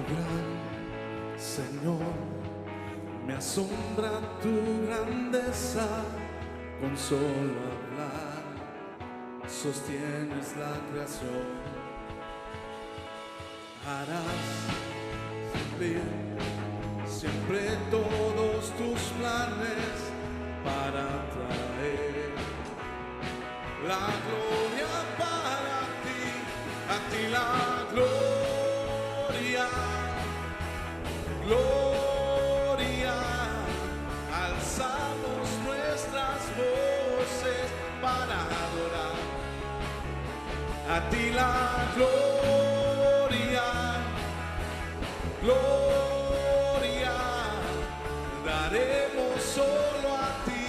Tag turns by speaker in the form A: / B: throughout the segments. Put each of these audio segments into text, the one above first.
A: Gran Señor, me asombra tu grandeza, con solo hablar sostienes la creación. Harás cumplir siempre todos tus planes para traer la gloria para ti, a ti la gloria, gloria. Alzamos nuestras voces para adorar, a ti la gloria, gloria. Daremos solo a ti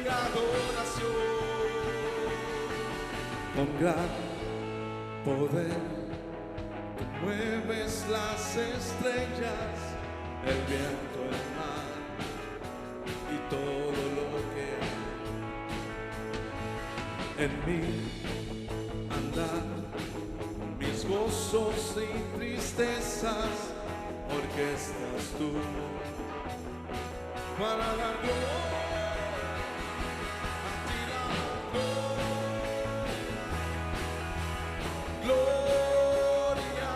A: adoración. Con gran poder tú mueves las estrellas, el viento, el mar y todo lo que hay. En mí andar mis gozos y tristezas, orquestas tú para la gloria. Gloria,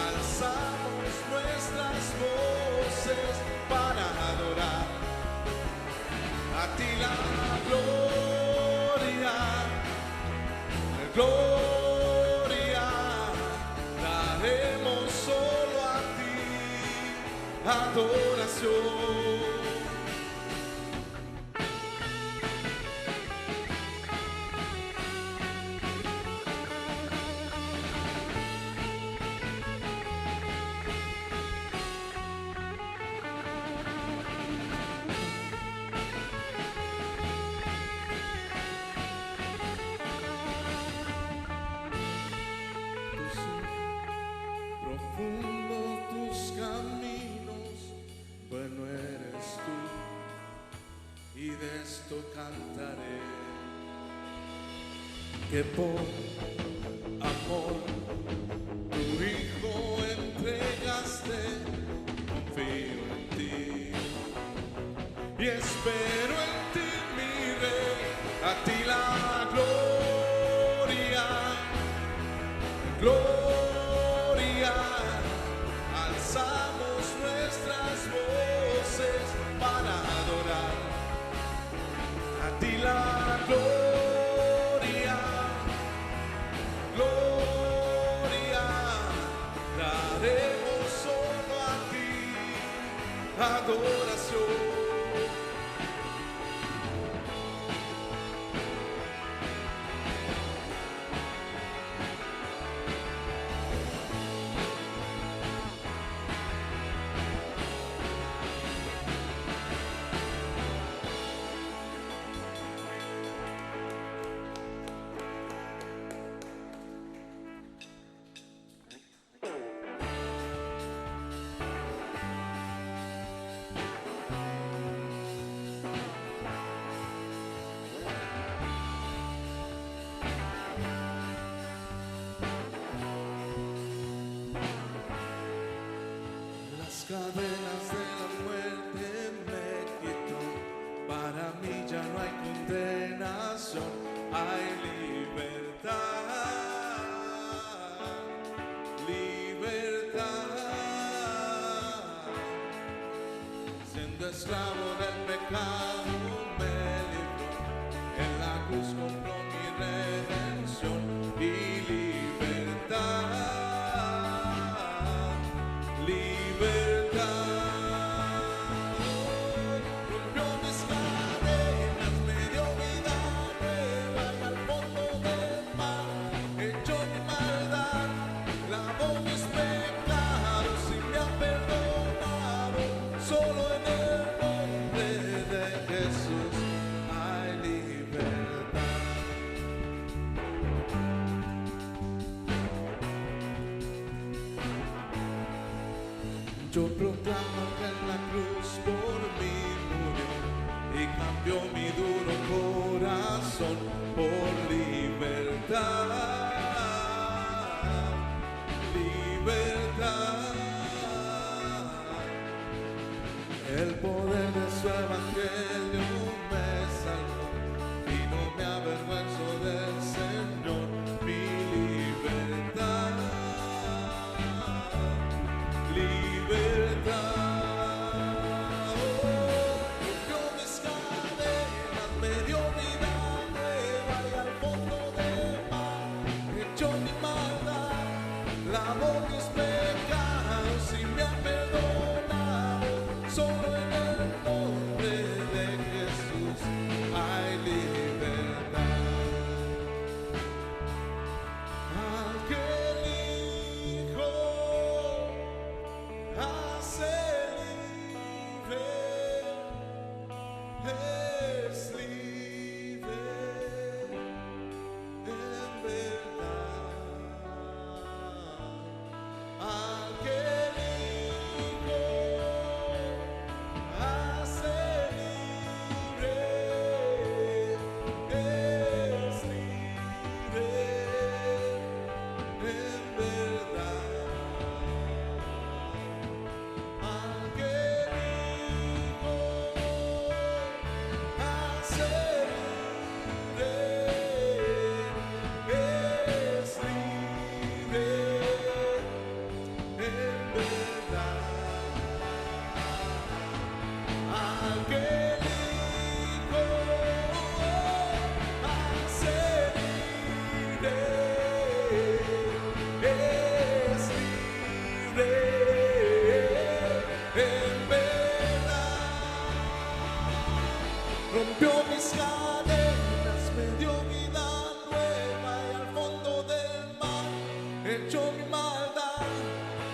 A: alzamos nuestras voces para adorar, a ti la gloria, gloria. Daremos solo a ti adoración. Profundo tus caminos, bueno eres tú, y de esto cantaré, que por amor tu Hijo entregaste. Confío en ti y espero en ti, mi Rey, a ti la gloria, gloria. Alzamos nuestras voces para adorar, a ti la gloria, gloria. Daremos solo a ti adoración. Las cadenas de la muerte me quitó, para mí ya no hay condenación, hay libertad, libertad. Siendo esclavo del pecado me libró, en la cruz compró mi redención y libertad. Yo proclamo que en la cruz por mí murió y cambió mi duro corazón por libertad, libertad. lavó mis pecados y me ha perdonado. Solo en el nombre de Jesús hay libertad. Al que el Hijo hace libre, es libre en verdad. Al que el Hijo hace libre, es libre en verdad. Al que el Hijo hace libre, es libre en verdad. Al que el Hijo hace libre, es libre en verdad. Rompió mis cadenas, me dio vida nueva y al fondo del mar echó mi maldad,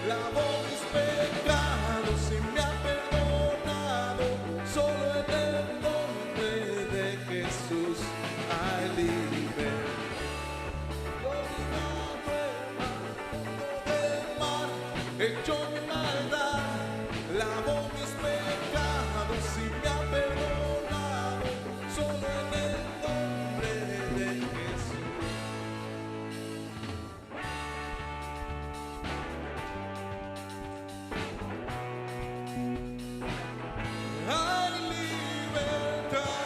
A: lavó mis pecados y me ha perdonado. Solo en el nombre de Jesús hay libertad. Vida nueva al fondo del mar echó mi maldad, lavó mis pecados y me ha perdonado. Solo en el nombre de Jesús. Hay libertad.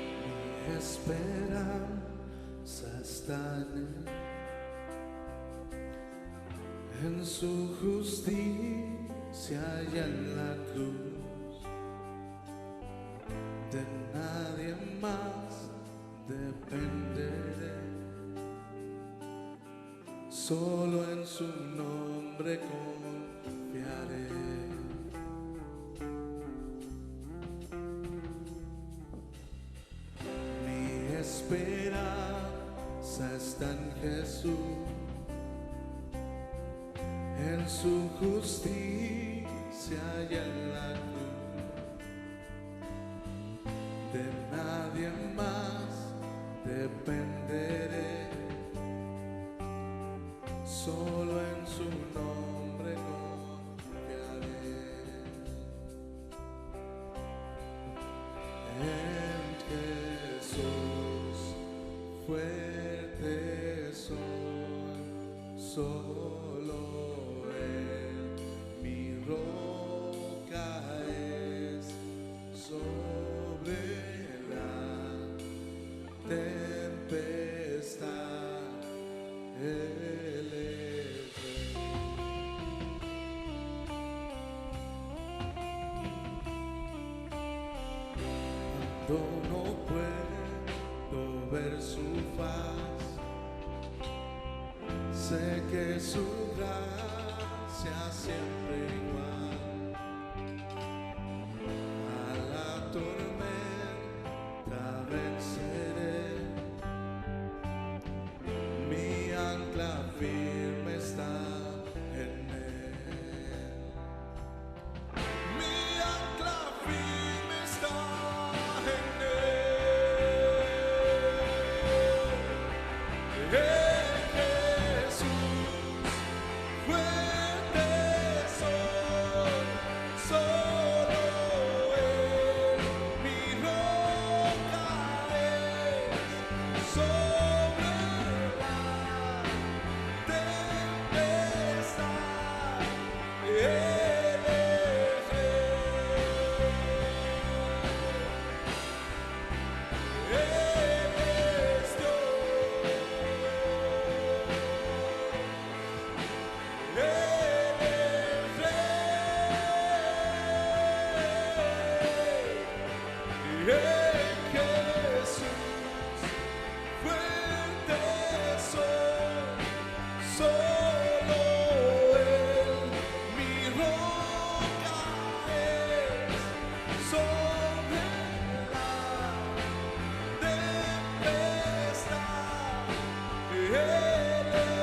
A: Mi esperanza está en su justicia y en la cruz. De nadie más dependeré, solo en su nombre confiaré. Mi esperanza está en Jesús, en su justicia y en la cruz. De nadie más dependeré, solo en su nombre confiaré. En Jesús fuerte soy, solo Él mi roca es. Sobre la tempestad Él es rey. Cuando no puedo ver su faz, sé que su gracia siempre igual. A la tormenta venceré, mi ancla firme está en Él. Mi ancla firme está en Él. Jesús fuerte soy. solo Él, mi roca es sobre la tempestad. Él es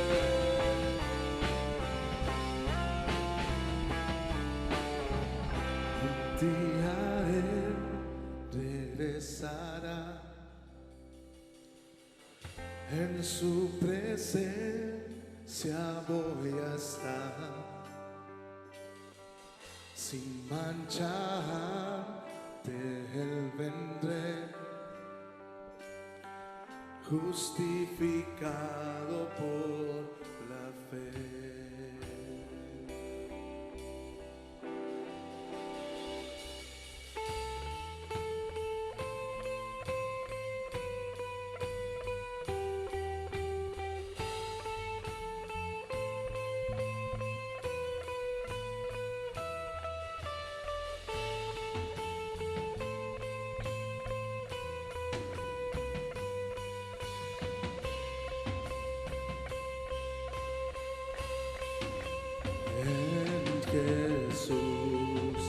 A: Rey. Un día Él regresará, en su presencia voy a estar, sin manchar de Él vendré, justificado por la fe. Jesús,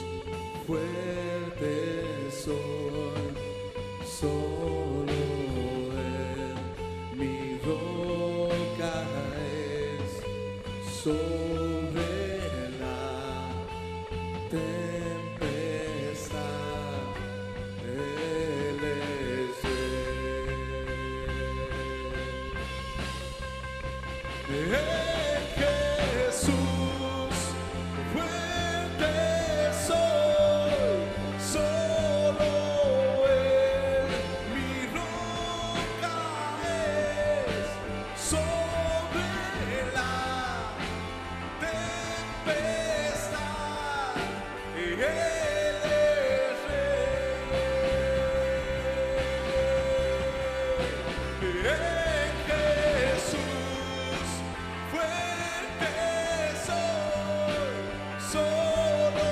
A: fuerte soy, solo Él, mi roca es sobre la tempestad. Él es Rey. Jesús, fuerte soy, solo Él, mi roca es sobre la tempestad. Él es Rey. Jesús, fuerte soy, solo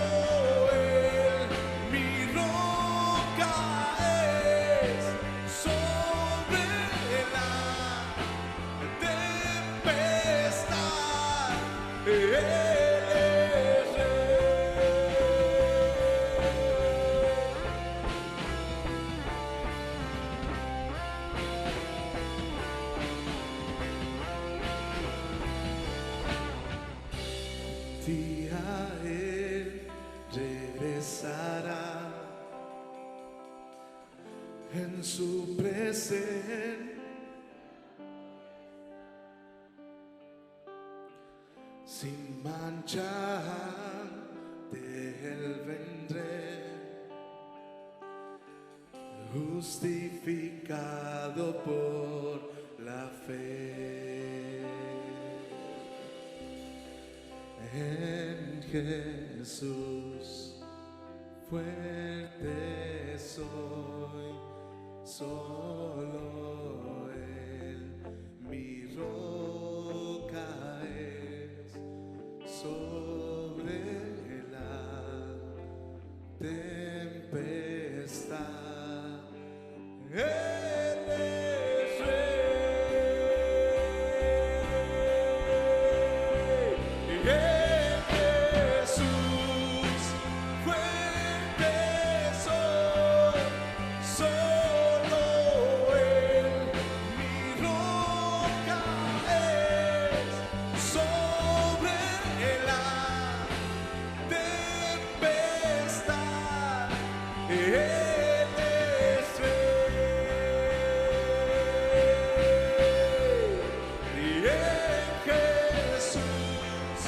A: Él, mi roca es sobre la tempestad. Él es día Él regresará, en su presencia sin manchar de Él vendré, justificado por la fe. En Jesús, fuerte soy, solo Él, mi roca es sobre la tempestad. Él es Rey. Jesús, fuerte soy, solo Él, mi roca es sobre la tempestad. Él es Rey. Y en Jesús,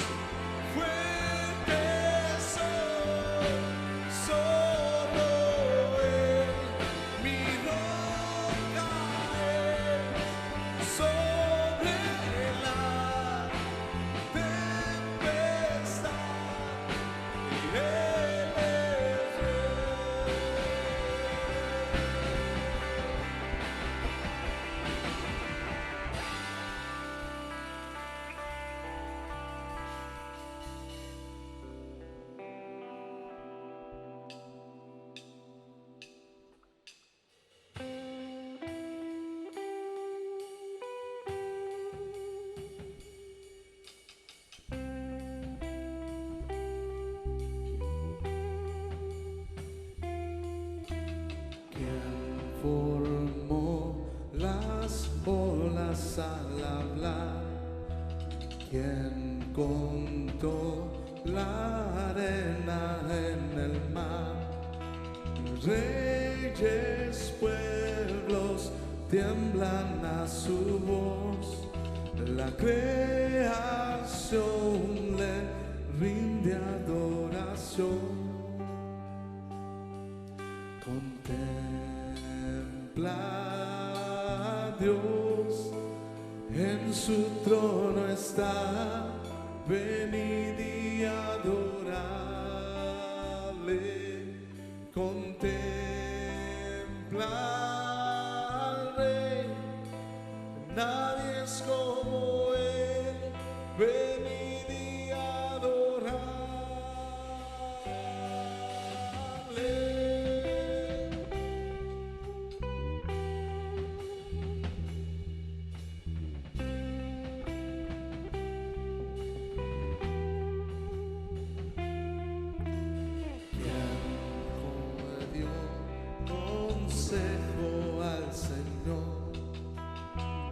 A: formó las olas al hablar, quien contó la arena en el mar. Reyes, pueblos tiemblan a su voz, la creación le rinde adoración. Contempla a Dios, en su trono está, venid y adorarle. Contempla al Rey, nadie es como Él, venid y adorarle. Consejo al Señor,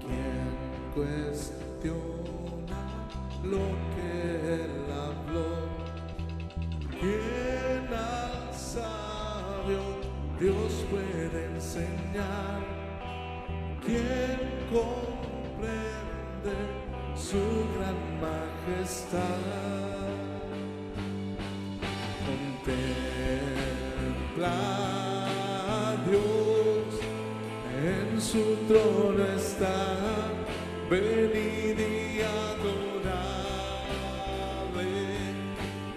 A: quien cuestiona lo que Él habló, quien al sabio Dios puede enseñar, quien comprende su gran majestad. Contempla Dios, en su trono está, venid y adorarle.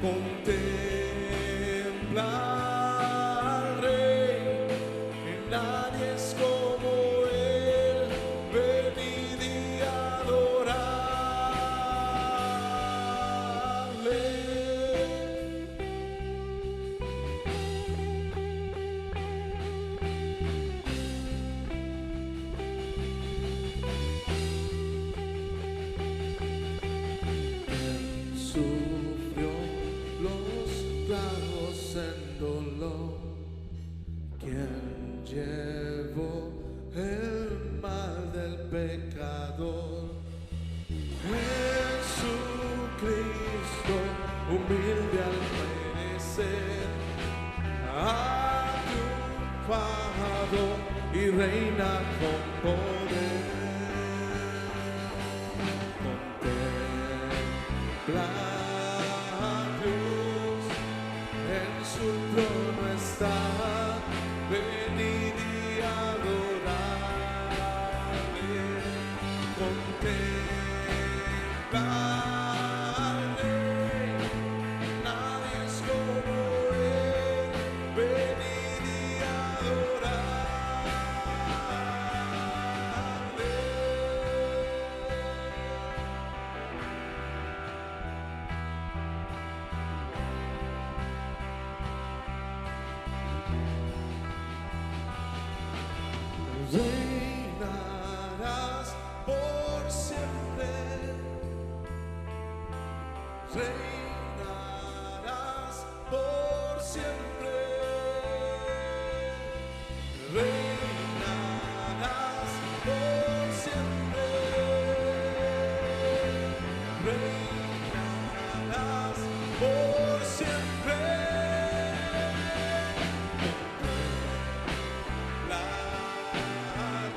A: Contempla al Rey, que nadie es como Él, venid y adorarle. Sufrió los clavos en dolor, quien llevó el mal del pecador. Jesucristo, humilde al perecer, ha triunfado y reina con poder. Contempla a Dios, en su trono está, venid y adorarle. Contempla al Rey, nadie es como Él, venid y adorarle. Reinarás por siempre, reinarás por siempre, reinarás por siempre, reinarás por siempre.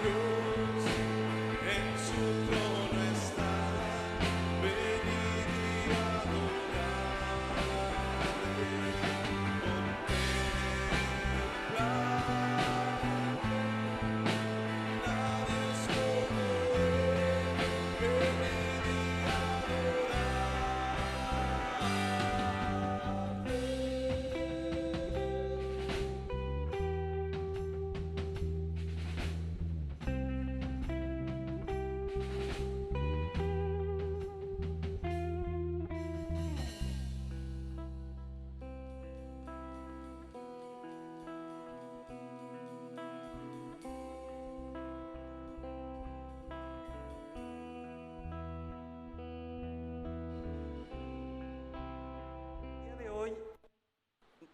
A: Dios, en su trono está, venid y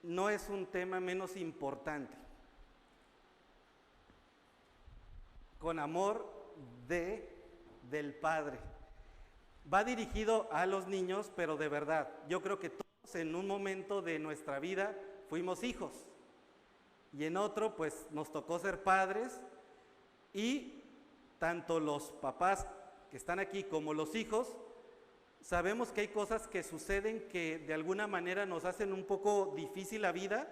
B: no es un tema menos importante. con amor del Padre. Va dirigido a los niños, pero de verdad, yo creo que todos en un momento de nuestra vida fuimos hijos y en otro pues nos tocó ser padres, y tanto los papás que están aquí como los hijos sabemos que hay cosas que suceden que de alguna manera nos hacen un poco difícil la vida.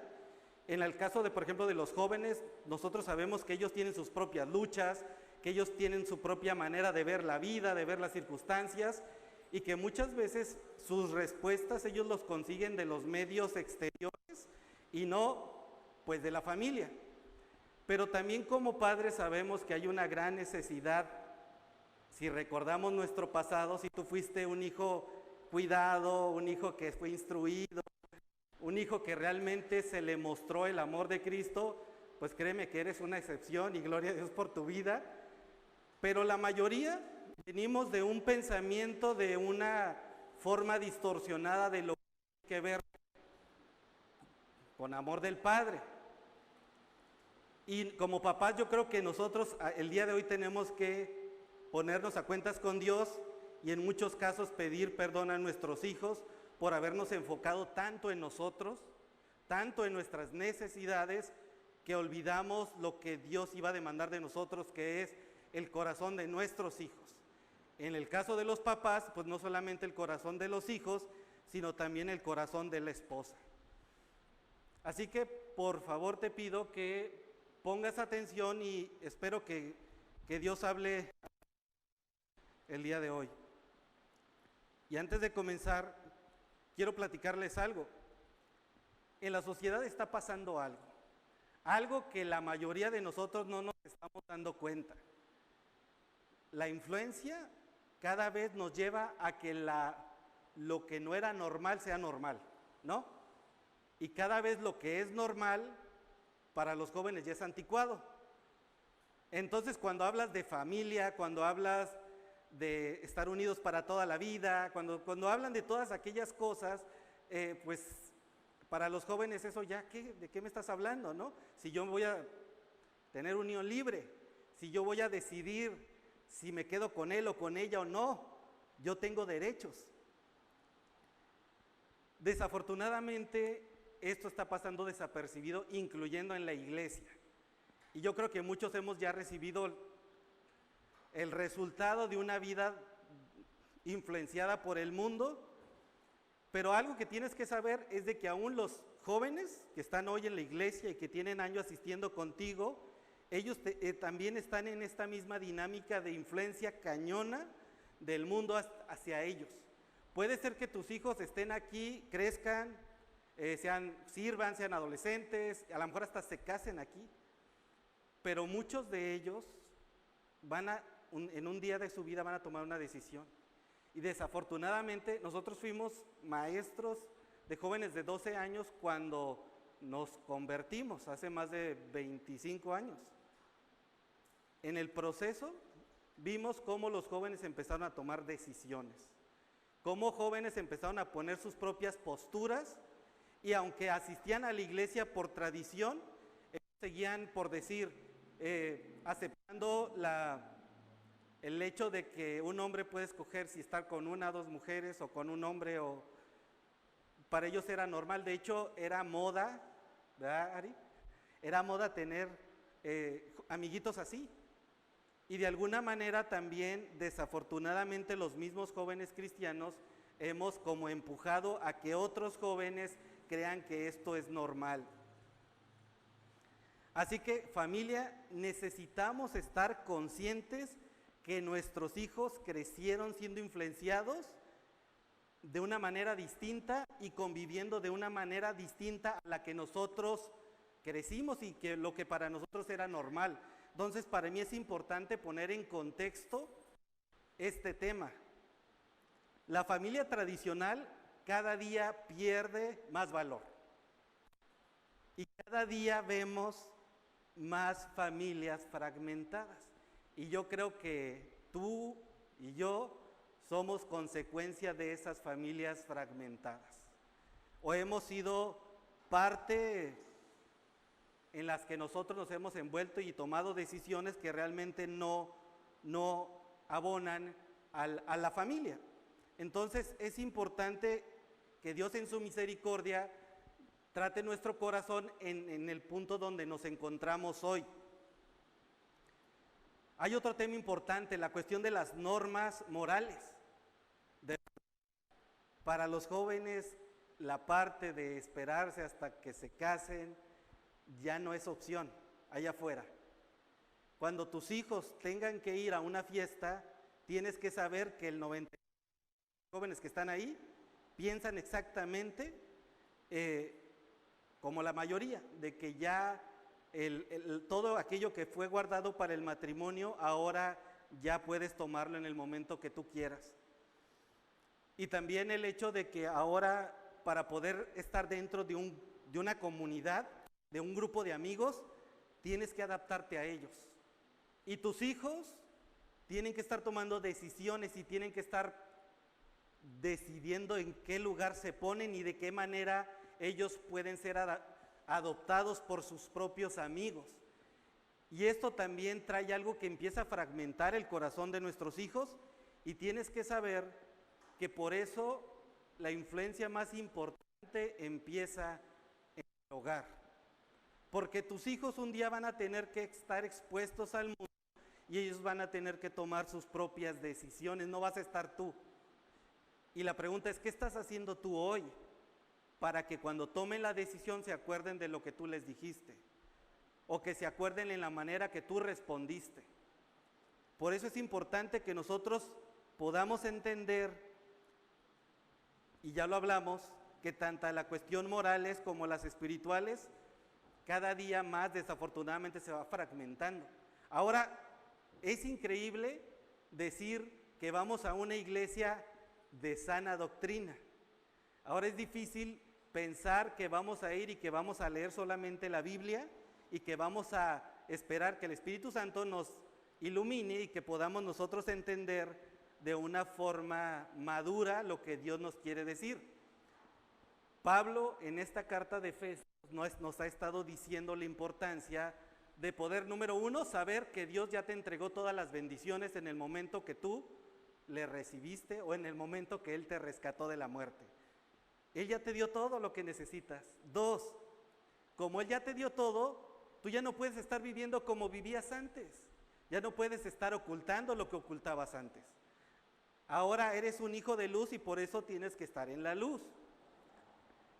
B: En el caso de, por ejemplo, de los jóvenes, nosotros sabemos que ellos tienen sus propias luchas, que ellos tienen su propia manera de ver la vida, de ver las circunstancias, y que muchas veces sus respuestas ellos los consiguen de los medios exteriores y no pues de la familia. Pero también como padres sabemos que hay una gran necesidad. Si recordamos nuestro pasado, si tú fuiste un hijo cuidado, un hijo que fue instruido, un hijo que realmente se le mostró el amor de Cristo, pues créeme que eres una excepción y gloria a Dios por tu vida. Pero la mayoría venimos de un pensamiento, de una forma distorsionada de lo que hay que ver con amor del Padre. Y como papás yo creo que nosotros el día de hoy tenemos que ponernos a cuentas con Dios y en muchos casos pedir perdón a nuestros hijos por habernos enfocado tanto en nosotros, tanto en nuestras necesidades, que olvidamos lo que Dios iba a demandar de nosotros, que es el corazón de nuestros hijos. En el caso de los papás, pues no solamente el corazón de los hijos, sino también el corazón de la esposa. Así que por favor te pido que pongas atención y espero que Dios hable el día de hoy. Y antes de comenzar, quiero platicarles algo. En la sociedad está pasando algo que la mayoría de nosotros no nos estamos dando cuenta. La influencia cada vez nos lleva a que lo que no era normal sea normal, ¿no? Y cada vez lo que es normal para los jóvenes ya es anticuado. Entonces, cuando hablas de familia, cuando hablas de estar unidos para toda la vida, cuando hablan de todas aquellas cosas, pues para los jóvenes eso ya, ¿de qué me estás hablando, no? Si yo voy a tener unión libre, si yo voy a decidir si me quedo con él o con ella o no, yo tengo derechos. Desafortunadamente, esto está pasando desapercibido, incluyendo en la iglesia. Y yo creo que muchos hemos ya recibido el resultado de una vida influenciada por el mundo, pero algo que tienes que saber es de que aún los jóvenes que están hoy en la iglesia y que tienen años asistiendo contigo, ellos también están en esta misma dinámica de influencia cañona del mundo hacia ellos. Puede ser que tus hijos estén aquí, crezcan, sirvan, sean adolescentes, a lo mejor hasta se casen aquí, pero muchos de ellos en un día de su vida van a tomar una decisión. Y desafortunadamente nosotros fuimos maestros de jóvenes de 12 años cuando nos convertimos, hace más de 25 años. En el proceso vimos cómo los jóvenes empezaron a tomar decisiones, cómo jóvenes empezaron a poner sus propias posturas, y aunque asistían a la iglesia por tradición, ellos seguían, por decir, aceptando el hecho de que un hombre puede escoger si estar con una o dos mujeres o con un hombre, o para ellos era normal. De hecho era moda, ¿verdad, Ari? Era moda tener amiguitos así. Y de alguna manera también, desafortunadamente, los mismos jóvenes cristianos hemos como empujado a que otros jóvenes crean que esto es normal. Así que, familia, necesitamos estar conscientes que nuestros hijos crecieron siendo influenciados de una manera distinta y conviviendo de una manera distinta a la que nosotros crecimos y que lo que para nosotros era normal. Entonces, para mí es importante poner en contexto este tema. La familia tradicional cada día pierde más valor. Y cada día vemos más familias fragmentadas. Y yo creo que tú y yo somos consecuencia de esas familias fragmentadas. O hemos sido parte en las que nosotros nos hemos envuelto y tomado decisiones que realmente no abonan a la familia. Entonces es importante que Dios en su misericordia trate nuestro corazón en el punto donde nos encontramos hoy. Hay otro tema importante, la cuestión de las normas morales. Para los jóvenes, la parte de esperarse hasta que se casen ya no es opción allá afuera. Cuando tus hijos tengan que ir a una fiesta, tienes que saber que el 90% de los jóvenes que están ahí piensan exactamente como la mayoría, de que ya todo aquello que fue guardado para el matrimonio, ahora ya puedes tomarlo en el momento que tú quieras. Y también el hecho de que ahora, para poder estar dentro de una comunidad, de un grupo de amigos, tienes que adaptarte a ellos. Y tus hijos tienen que estar tomando decisiones y tienen que estar decidiendo en qué lugar se ponen y de qué manera ellos pueden ser adoptados por sus propios amigos. Y esto también trae algo que empieza a fragmentar el corazón de nuestros hijos, y tienes que saber que por eso la influencia más importante empieza en el hogar. Porque tus hijos un día van a tener que estar expuestos al mundo y ellos van a tener que tomar sus propias decisiones, no vas a estar tú. Y la pregunta es, ¿qué estás haciendo tú hoy para que cuando tomen la decisión se acuerden de lo que tú les dijiste? O que se acuerden en la manera que tú respondiste. Por eso es importante que nosotros podamos entender, y ya lo hablamos, que tanto las cuestiones morales como las espirituales, cada día más desafortunadamente se va fragmentando. Ahora, es increíble decir que vamos a una iglesia de sana doctrina. Ahora es difícil pensar que vamos a ir y que vamos a leer solamente la Biblia y que vamos a esperar que el Espíritu Santo nos ilumine y que podamos nosotros entender de una forma madura lo que Dios nos quiere decir. Pablo en esta carta de Efesios nos ha estado diciendo la importancia de poder, número uno, saber que Dios ya te entregó todas las bendiciones en el momento que tú le recibiste o en el momento que Él te rescató de la muerte. Él ya te dio todo lo que necesitas. Dos, como Él ya te dio todo, tú ya no puedes estar viviendo como vivías antes. Ya no puedes estar ocultando lo que ocultabas antes. Ahora eres un hijo de luz y por eso tienes que estar en la luz.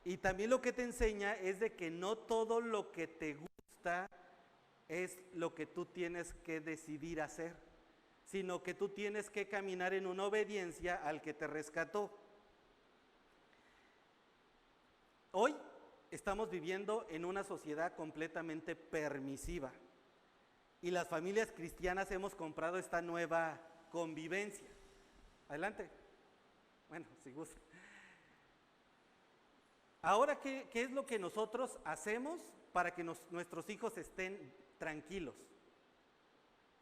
B: Y también lo que te enseña es de que no todo lo que te gusta es lo que tú tienes que decidir hacer, sino que tú tienes que caminar en una obediencia al que te rescató. Hoy estamos viviendo en una sociedad completamente permisiva y las familias cristianas hemos comprado esta nueva convivencia. Adelante. Bueno, si gusta. Ahora, ¿qué es lo que nosotros hacemos para que nuestros hijos estén tranquilos?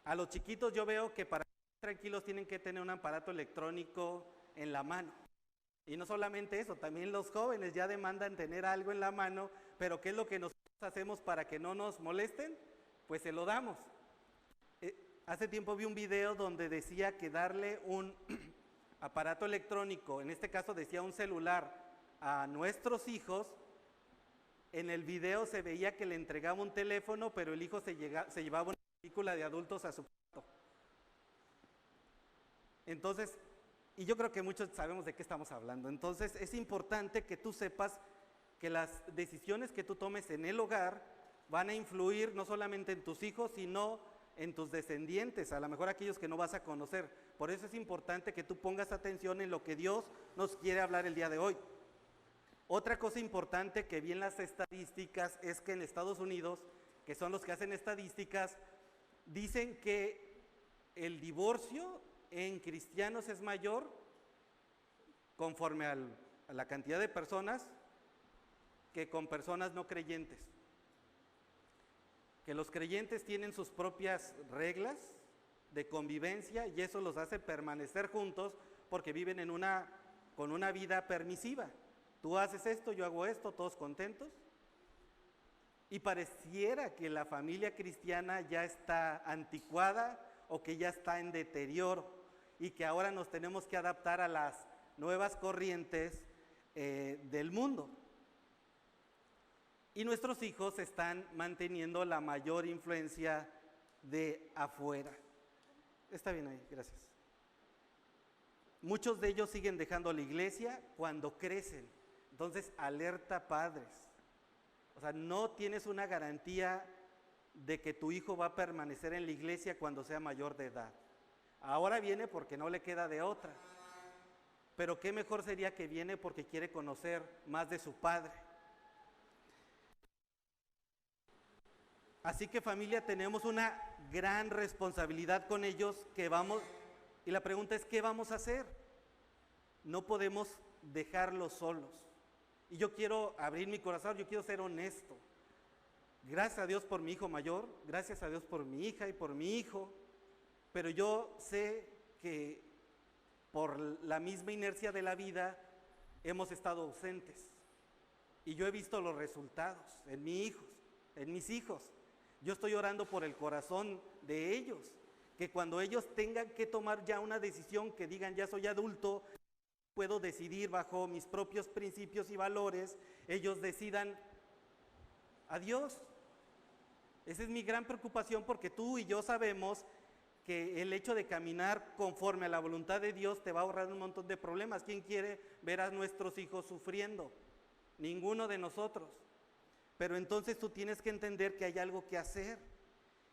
B: A los chiquitos yo veo que para estar tranquilos tienen que tener un aparato electrónico en la mano. Y no solamente eso, también los jóvenes ya demandan tener algo en la mano, pero ¿qué es lo que nosotros hacemos para que no nos molesten? Pues se lo damos. Hace tiempo vi un video donde decía que darle un aparato electrónico, en este caso decía un celular, a nuestros hijos, en el video se veía que le entregaba un teléfono, pero el hijo se llevaba una película de adultos a su cuarto. Entonces, y yo creo que muchos sabemos de qué estamos hablando. Entonces, es importante que tú sepas que las decisiones que tú tomes en el hogar van a influir no solamente en tus hijos, sino en tus descendientes, a lo mejor aquellos que no vas a conocer. Por eso es importante que tú pongas atención en lo que Dios nos quiere hablar el día de hoy. Otra cosa importante que vi en las estadísticas es que en Estados Unidos, que son los que hacen estadísticas, dicen que el divorcio en cristianos es mayor conforme a la cantidad de personas que con personas no creyentes. Que los creyentes tienen sus propias reglas de convivencia y eso los hace permanecer juntos porque viven con una vida permisiva. Tú haces esto, yo hago esto, todos contentos. Y pareciera que la familia cristiana ya está anticuada o que ya está en deterioro y que ahora nos tenemos que adaptar a las nuevas corrientes del mundo. Y nuestros hijos están manteniendo la mayor influencia de afuera. Está bien ahí, gracias. Muchos de ellos siguen dejando la iglesia cuando crecen. Entonces, alerta padres. O sea, no tienes una garantía de que tu hijo va a permanecer en la iglesia cuando sea mayor de edad. Ahora viene porque no le queda de otra. Pero qué mejor sería que viene porque quiere conocer más de su padre. Así que familia, tenemos una gran responsabilidad con ellos y la pregunta es, ¿qué vamos a hacer? No podemos dejarlos solos. Y yo quiero abrir mi corazón, yo quiero ser honesto. Gracias a Dios por mi hijo mayor, gracias a Dios por mi hija y por mi hijo, pero yo sé que por la misma inercia de la vida hemos estado ausentes. Y yo he visto los resultados en mis hijos. Yo estoy orando por el corazón de ellos, que cuando ellos tengan que tomar ya una decisión, que digan ya soy adulto, puedo decidir bajo mis propios principios y valores, ellos decidan adiós. Esa es mi gran preocupación porque tú y yo sabemos que el hecho de caminar conforme a la voluntad de Dios te va a ahorrar un montón de problemas. ¿Quién quiere ver a nuestros hijos sufriendo? Ninguno de nosotros. Pero entonces tú tienes que entender que hay algo que hacer.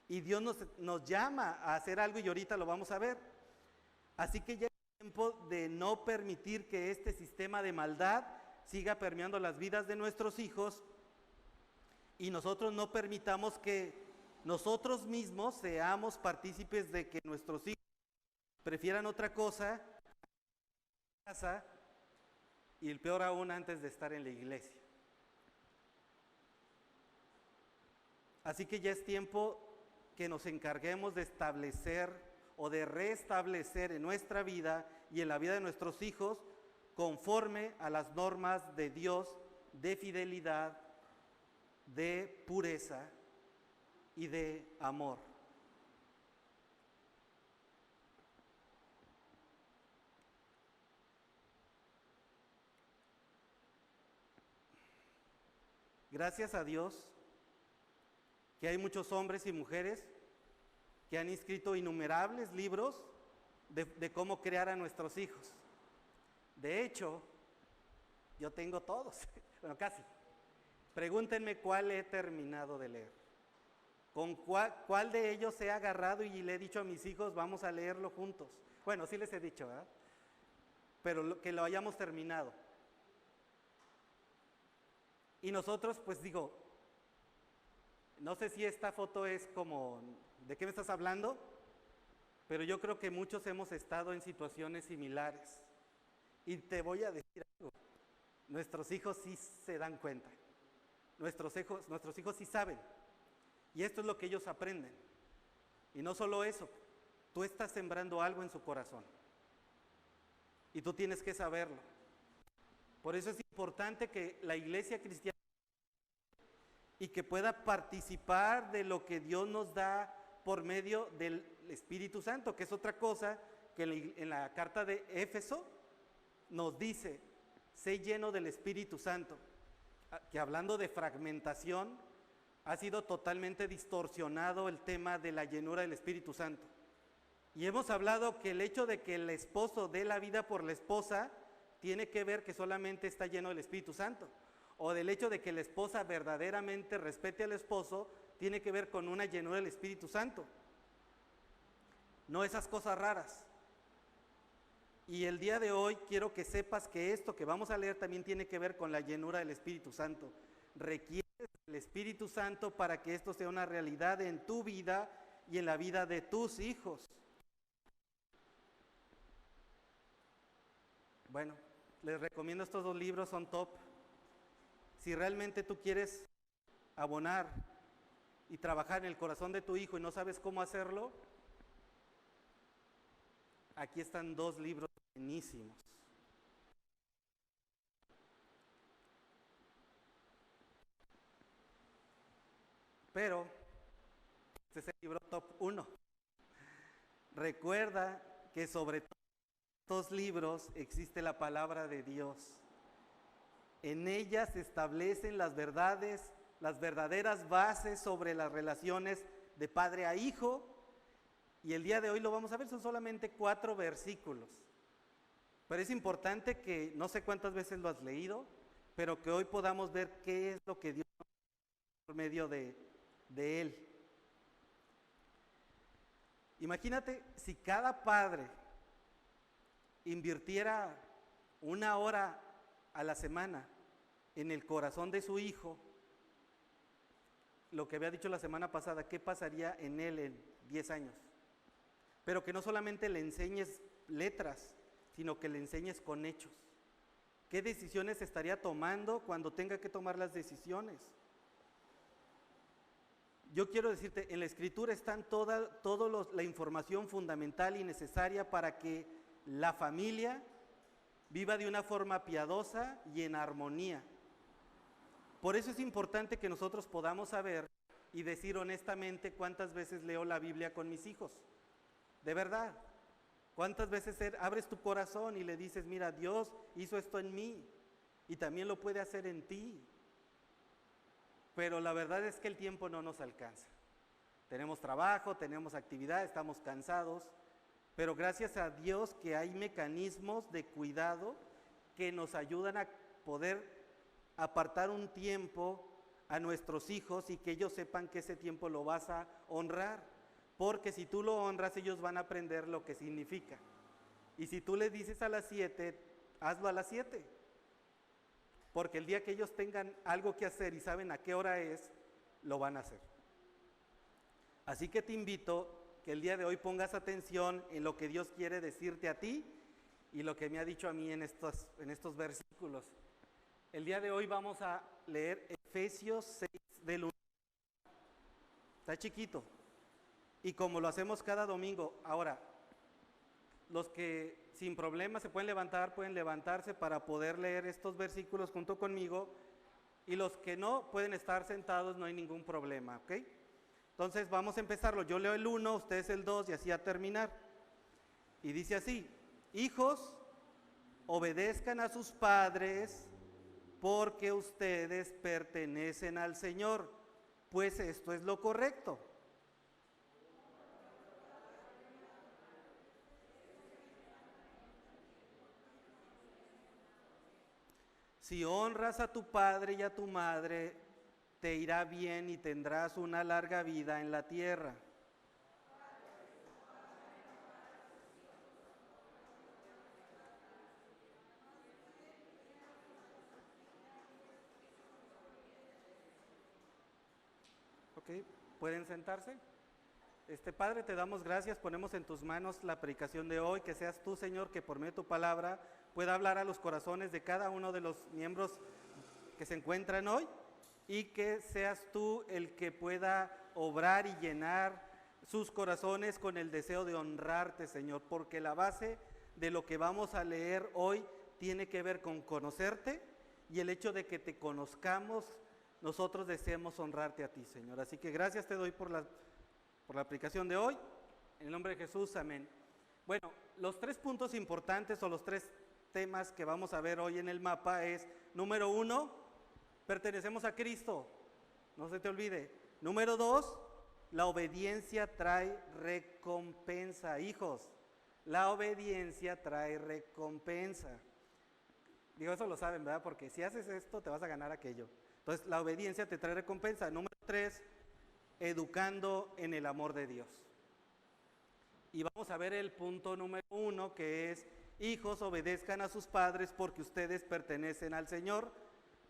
B: Y Dios nos llama a hacer algo y ahorita lo vamos a ver. Así que ya es tiempo de no permitir que este sistema de maldad siga permeando las vidas de nuestros hijos y nosotros no permitamos que nosotros mismos seamos partícipes de que nuestros hijos prefieran otra cosa y el peor aún antes de estar en la iglesia. Así que ya es tiempo que nos encarguemos de establecer o de restablecer en nuestra vida y en la vida de nuestros hijos conforme a las normas de Dios de fidelidad, de pureza y de amor. Gracias a Dios que hay muchos hombres y mujeres que han escrito innumerables libros de cómo crear a nuestros hijos. De hecho, yo tengo todos, bueno, casi. Pregúntenme cuál he terminado de leer. ¿Con cuál de ellos he agarrado y le he dicho a mis hijos, vamos a leerlo juntos? Bueno, sí les he dicho, ¿verdad? Pero que lo hayamos terminado. Y nosotros, pues digo, no sé si esta foto es como, ¿de qué me estás hablando? Pero yo creo que muchos hemos estado en situaciones similares. Y te voy a decir algo, nuestros hijos sí se dan cuenta. Nuestros hijos sí saben. Y esto es lo que ellos aprenden. Y no solo eso, tú estás sembrando algo en su corazón. Y tú tienes que saberlo. Por eso es importante que la iglesia cristiana y que pueda participar de lo que Dios nos da por medio del Espíritu Santo, que es otra cosa que en la carta de Éfeso nos dice, sé lleno del Espíritu Santo, que hablando de fragmentación, ha sido totalmente distorsionado el tema de la llenura del Espíritu Santo. Y hemos hablado que el hecho de que el esposo dé la vida por la esposa tiene que ver que solamente está lleno del Espíritu Santo. O del hecho de que la esposa verdaderamente respete al esposo, tiene que ver con una llenura del Espíritu Santo. No esas cosas raras. Y el día de hoy quiero que sepas que esto que vamos a leer también tiene que ver con la llenura del Espíritu Santo. Requieres el Espíritu Santo para que esto sea una realidad en tu vida y en la vida de tus hijos. Bueno, les recomiendo estos dos libros, son top. Si realmente tú quieres abonar y trabajar en el corazón de tu hijo y no sabes cómo hacerlo, aquí están dos libros buenísimos. pero este es el libro top 1. Recuerda que sobre todos estos libros existe la palabra de Dios. En ella se establecen las verdades, las verdaderas bases sobre las relaciones de padre a hijo. Y el día de hoy lo vamos a ver, son solamente 4 versículos. Pero es importante que, no sé cuántas veces lo has leído, pero que hoy podamos ver qué es lo que Dios nos da por medio de él. Imagínate si cada padre invirtiera 1 hora a la semana en el corazón de su hijo, lo que había dicho la semana pasada, ¿qué pasaría en él en 10 años? Pero que no solamente le enseñes letras, sino que le enseñes con hechos. ¿Qué decisiones estaría tomando cuando tenga que tomar las decisiones? Yo quiero decirte, en la Escritura está toda la información fundamental y necesaria para que la familia viva de una forma piadosa y en armonía. Por eso es importante que nosotros podamos saber y decir honestamente cuántas veces leo la Biblia con mis hijos. De verdad, cuántas veces abres tu corazón y le dices, mira, Dios hizo esto en mí y también lo puede hacer en ti. Pero la verdad es que el tiempo no nos alcanza. Tenemos trabajo, tenemos actividad, estamos cansados, pero gracias a Dios que hay mecanismos de cuidado que nos ayudan a poder apartar un tiempo a nuestros hijos y que ellos sepan que ese tiempo lo vas a honrar, porque si tú lo honras, ellos van a aprender lo que significa. Y si tú les dices a las 7, hazlo a las 7. Porque el día que ellos tengan algo que hacer y saben a qué hora es, lo van a hacer. Así que te invito que el día de hoy pongas atención en lo que Dios quiere decirte a ti y lo que me ha dicho a mí en estos versículos. El día de hoy vamos a leer Efesios 6 del 1. Está chiquito. Y como lo hacemos cada domingo, ahora, los que sin problema se pueden levantarse para poder leer estos versículos junto conmigo, y los que no pueden estar sentados, no hay ningún problema, ¿ok? Entonces vamos a empezarlo. Yo leo el 1, ustedes el 2 y así a terminar. Y dice así: hijos, obedezcan a sus padres porque ustedes pertenecen al Señor, pues esto es lo correcto. Si honras a tu padre y a tu madre, te irá bien y tendrás una larga vida en la tierra. Ok, ¿pueden sentarse? Padre, te damos gracias, ponemos en tus manos la predicación de hoy, que seas tú, Señor, que por medio de tu palabra pueda hablar a los corazones de cada uno de los miembros que se encuentran hoy, y que seas tú el que pueda obrar y llenar sus corazones con el deseo de honrarte, Señor, porque la base de lo que vamos a leer hoy tiene que ver con conocerte, y el hecho de que te conozcamos, nosotros deseamos honrarte a ti, Señor. Así que gracias te doy por la aplicación de hoy, en el nombre de Jesús, amén. Bueno, los 3 puntos importantes o los 3 temas que vamos a ver hoy en el mapa es: número 1, pertenecemos a Cristo, no se te olvide. Número 2, la obediencia trae recompensa. Hijos, la obediencia trae recompensa. Digo, eso lo saben, ¿verdad? Porque si haces esto, te vas a ganar aquello. Entonces, la obediencia te trae recompensa. Número 3, educando en el amor de Dios. Y vamos a ver el punto número 1, que es: hijos, obedezcan a sus padres porque ustedes pertenecen al Señor,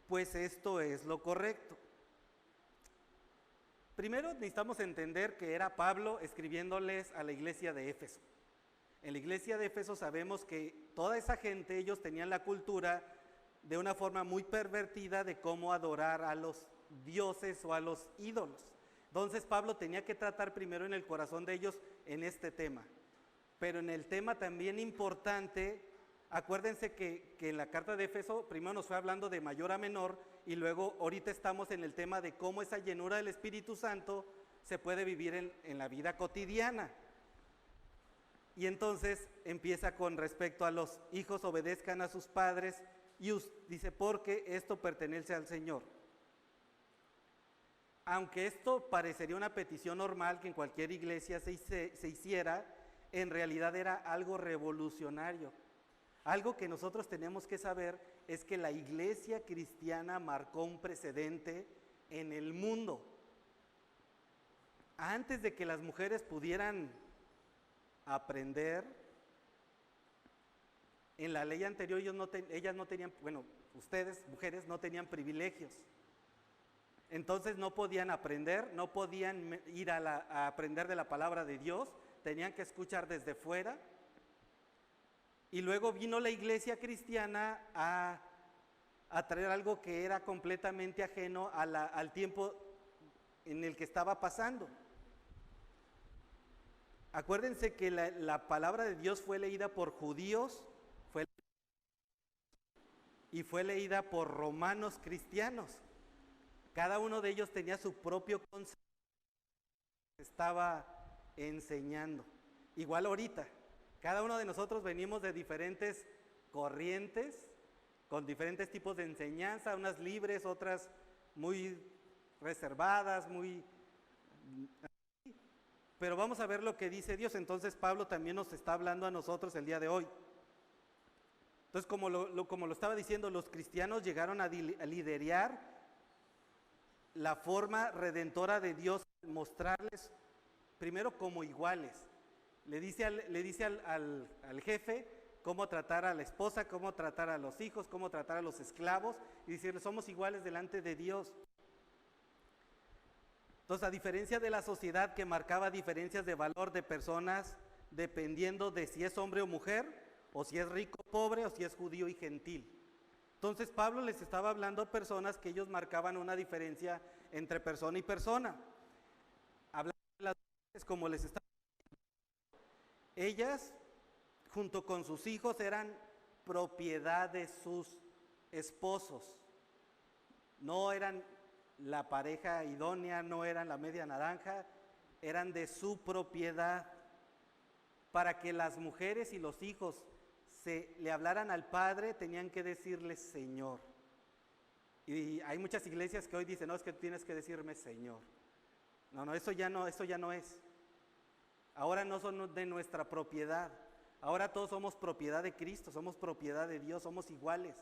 B: pues esto es lo correcto. Primero necesitamos entender que era Pablo escribiéndoles a la iglesia de Éfeso. En la iglesia de Éfeso sabemos que toda esa gente, ellos tenían la cultura de una forma muy pervertida de cómo adorar a los dioses o a los ídolos. Entonces Pablo tenía que tratar primero en el corazón de ellos en este tema. Pero en el tema también importante Acuérdense que en la carta de Éfeso primero nos fue hablando de mayor a menor y luego ahorita estamos en el tema de cómo esa llenura del Espíritu Santo se puede vivir en la vida cotidiana. Y entonces empieza con respecto a los hijos obedezcan a sus padres y dice porque esto pertenece al Señor. Aunque esto parecería una petición normal que en cualquier iglesia se hiciera, en realidad era algo revolucionario. Algo que nosotros tenemos que saber es que la iglesia cristiana marcó un precedente en el mundo. Antes de que las mujeres pudieran aprender, en la ley anterior ellas no tenían, bueno, ustedes, mujeres, no tenían privilegios. Entonces no podían aprender, no podían ir a aprender de la palabra de Dios, tenían que escuchar desde fuera. Y luego vino la iglesia cristiana a traer algo que era completamente ajeno al tiempo en el que estaba pasando. Acuérdense que la palabra de Dios fue leída por judíos y fue leída por romanos cristianos. Cada uno de ellos tenía su propio concepto que estaba enseñando. Igual ahorita, cada uno de nosotros venimos de diferentes corrientes, con diferentes tipos de enseñanza, unas libres, otras muy reservadas, pero vamos a ver lo que dice Dios. Entonces Pablo también nos está hablando a nosotros el día de hoy. Entonces, como lo estaba diciendo, los cristianos llegaron a liderar la forma redentora de Dios, mostrarles primero como iguales. Le dice al jefe cómo tratar a la esposa, cómo tratar a los hijos, cómo tratar a los esclavos, y decirles somos iguales delante de Dios. Entonces, a diferencia de la sociedad que marcaba diferencias de valor de personas dependiendo de si es hombre o mujer, o si es rico o pobre, o si es judío y gentil. Entonces Pablo les estaba hablando a personas que ellos marcaban una diferencia entre persona y persona. Hablando de las mujeres, como les estaba diciendo, ellas junto con sus hijos eran propiedad de sus esposos. No eran la pareja idónea, no eran la media naranja, eran de su propiedad. Para que las mujeres y los hijos le hablaran al Padre, tenían que decirle Señor. Y hay muchas iglesias que hoy dicen, no, es que tienes que decirme Señor. No, eso ya no es. Ahora no son de nuestra propiedad. Ahora todos somos propiedad de Cristo, somos propiedad de Dios, somos iguales.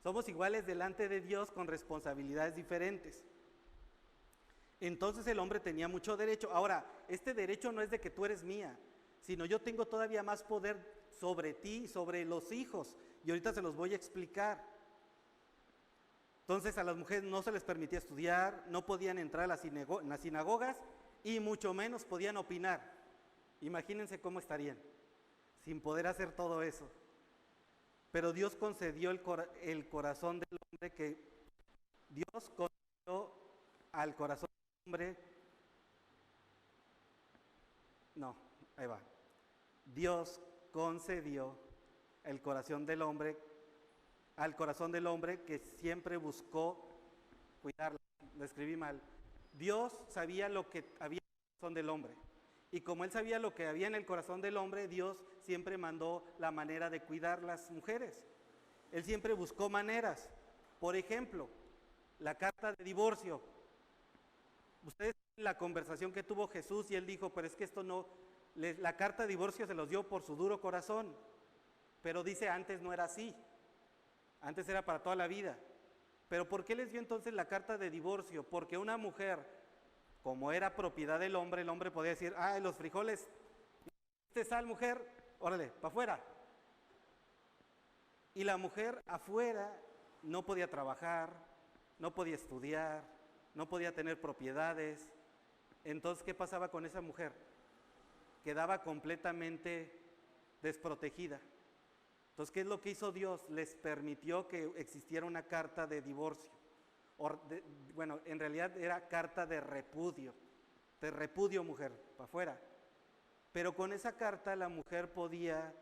B: Somos iguales delante de Dios con responsabilidades diferentes. Entonces el hombre tenía mucho derecho. Ahora, este derecho no es de que tú eres mía, sino yo tengo todavía más poder sobre ti y sobre los hijos. Y ahorita se los voy a explicar. Entonces a las mujeres no se les permitía estudiar, no podían entrar a las sinagogas y mucho menos podían opinar. Imagínense cómo estarían, sin poder hacer todo eso. Pero Dios concedió el corazón del hombre, que Dios concedió al corazón del hombre. No, ahí va. Dios concedió el corazón del hombre, al corazón del hombre que siempre buscó cuidarla. Lo escribí mal. Dios sabía lo que había en el corazón del hombre. Y como Él sabía lo que había en el corazón del hombre, Dios siempre mandó la manera de cuidar las mujeres. Él siempre buscó maneras. Por ejemplo, la carta de divorcio. Ustedes saben la conversación que tuvo Jesús y Él dijo, pero es que esto no... La carta de divorcio se los dio por su duro corazón, pero dice antes no era así, antes era para toda la vida. Pero ¿por qué les dio entonces la carta de divorcio? Porque una mujer, como era propiedad del hombre, el hombre podía decir, los frijoles, sal mujer, órale, para afuera. Y la mujer afuera no podía trabajar, no podía estudiar, no podía tener propiedades. Entonces, ¿qué pasaba con esa mujer? Quedaba completamente desprotegida. Entonces, ¿qué es lo que hizo Dios? Les permitió que existiera una carta de divorcio. Bueno, en realidad era carta de repudio. Te repudio, mujer, para afuera. Pero con esa carta la mujer podía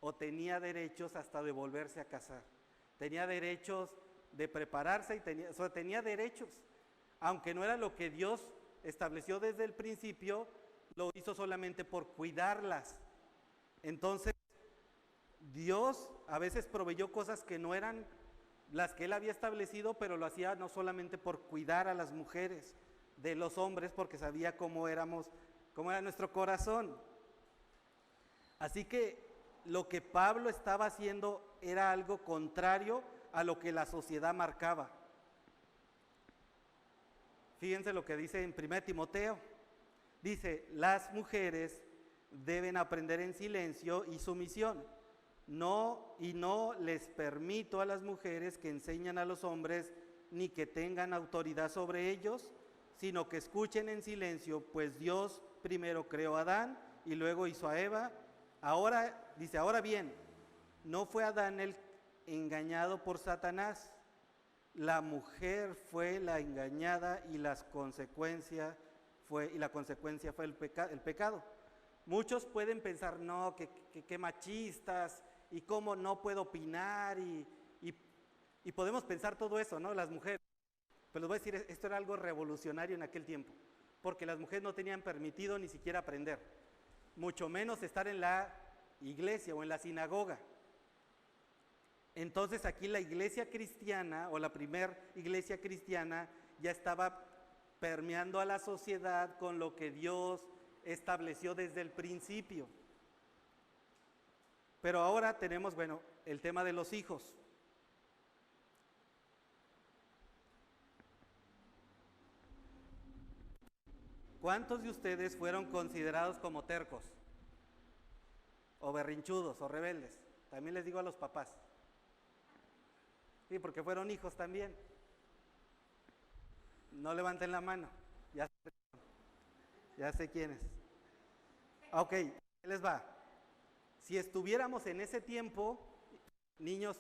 B: o tenía derechos hasta de volverse a casar. Tenía derechos de prepararse y tenía derechos. Aunque no era lo que Dios estableció desde el principio, lo hizo solamente por cuidarlas. Entonces, Dios a veces proveyó cosas que no eran las que Él había establecido, pero lo hacía no solamente por cuidar a las mujeres de los hombres, porque sabía cómo era nuestro corazón. Así que lo que Pablo estaba haciendo era algo contrario a lo que la sociedad marcaba. Fíjense lo que dice en 1 Timoteo. Dice, las mujeres deben aprender en silencio y sumisión. No les permito a las mujeres que enseñan a los hombres ni que tengan autoridad sobre ellos, sino que escuchen en silencio, pues Dios primero creó a Adán y luego hizo a Eva. Ahora bien, no fue Adán el engañado por Satanás, la mujer fue la engañada y la consecuencia fue el pecado. Muchos pueden pensar, no, que machistas, y cómo no puedo opinar, y podemos pensar todo eso, ¿no? Las mujeres. Pero les voy a decir, esto era algo revolucionario en aquel tiempo, porque las mujeres no tenían permitido ni siquiera aprender, mucho menos estar en la iglesia o en la sinagoga. Entonces aquí la iglesia cristiana, o la primera iglesia cristiana, ya estaba permeando a la sociedad con lo que Dios estableció desde el principio. Pero ahora tenemos, el tema de los hijos. ¿Cuántos de ustedes fueron considerados como tercos? O berrinchudos, o rebeldes. También les digo a los papás. Sí, porque fueron hijos también. No levanten la mano. Ya sé quiénes. Ok, ¿qué les va? Si estuviéramos en ese tiempo, niños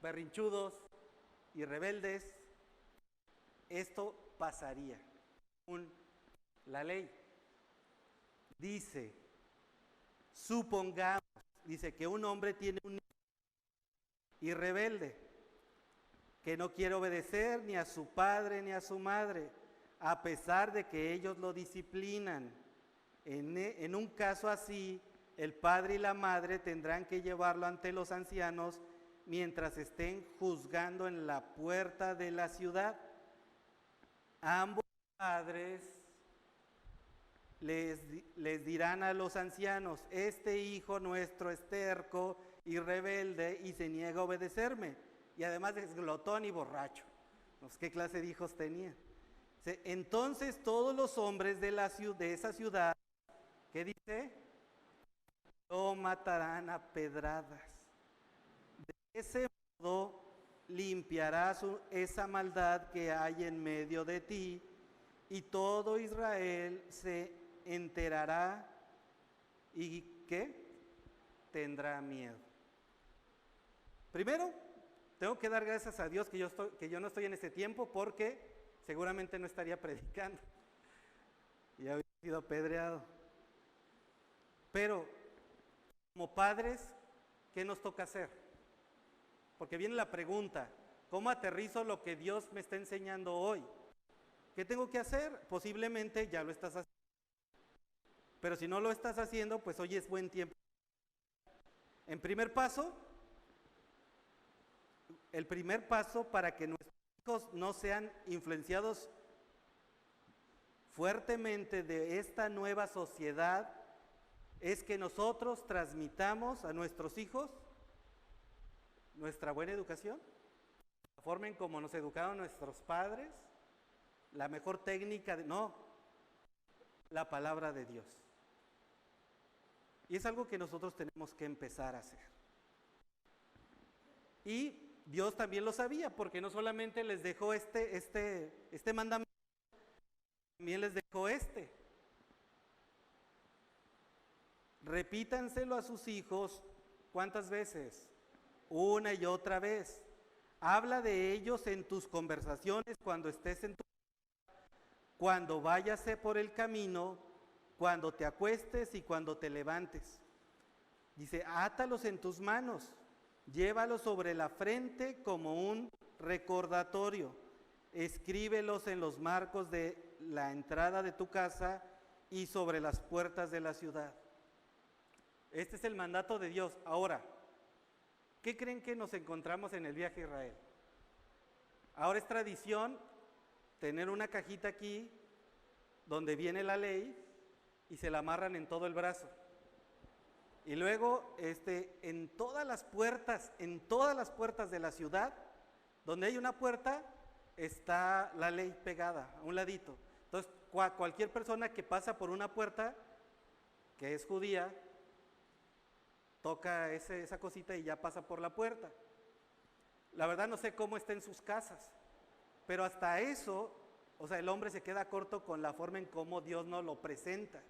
B: berrinchudos y rebeldes, esto pasaría. La ley dice, supongamos, dice que un hombre tiene un hijo y rebelde, que no quiere obedecer ni a su padre ni a su madre, a pesar de que ellos lo disciplinan. En un caso así, el padre y la madre tendrán que llevarlo ante los ancianos mientras estén juzgando en la puerta de la ciudad. Ambos padres les dirán a los ancianos, este hijo nuestro es terco y rebelde y se niega a obedecerme, y además es glotón y borracho. Pues, ¿qué clase de hijos tenía? Entonces todos los hombres de esa ciudad, ¿qué dice? Lo matarán a pedradas. De ese modo limpiarás esa maldad que hay en medio de ti, y todo Israel se enterará y ¿qué? Tendrá miedo. Primero, tengo que dar gracias a Dios que yo no estoy en ese tiempo, porque seguramente no estaría predicando y habría sido apedreado. Pero como padres, ¿qué nos toca hacer? Porque viene la pregunta, ¿cómo aterrizo lo que Dios me está enseñando hoy? ¿Qué tengo que hacer? Posiblemente ya lo estás haciendo. Pero si no lo estás haciendo, pues hoy es buen tiempo. El primer paso para que nuestros hijos no sean influenciados fuertemente de esta nueva sociedad es que nosotros transmitamos a nuestros hijos nuestra buena educación, la forma en cómo nos educaron nuestros padres, la mejor técnica, la palabra de Dios. Y es algo que nosotros tenemos que empezar a hacer. Y Dios también lo sabía, porque no solamente les dejó este mandamiento, también les dejó repítanselo a sus hijos, ¿cuántas veces? Una y otra vez. Habla de ellos en tus conversaciones, cuando estés en tu casa, cuando vayas por el camino, cuando te acuestes y cuando te levantes. Dice, átalos en tus manos, llévalos sobre la frente como un recordatorio, escríbelos en los marcos de la entrada de tu casa y sobre las puertas de la ciudad. Este es el mandato de Dios. Ahora, ¿qué creen que nos encontramos en el viaje a Israel? Ahora es tradición tener una cajita aquí donde viene la ley y se la amarran en todo el brazo. Y luego en todas las puertas de la ciudad, donde hay una puerta, está la ley pegada a un ladito. Entonces, cualquier persona que pasa por una puerta, que es judía, toca esa cosita y ya pasa por la puerta. La verdad no sé cómo está en sus casas, pero hasta eso, o sea, el hombre se queda corto con la forma en cómo Dios nos lo presenta.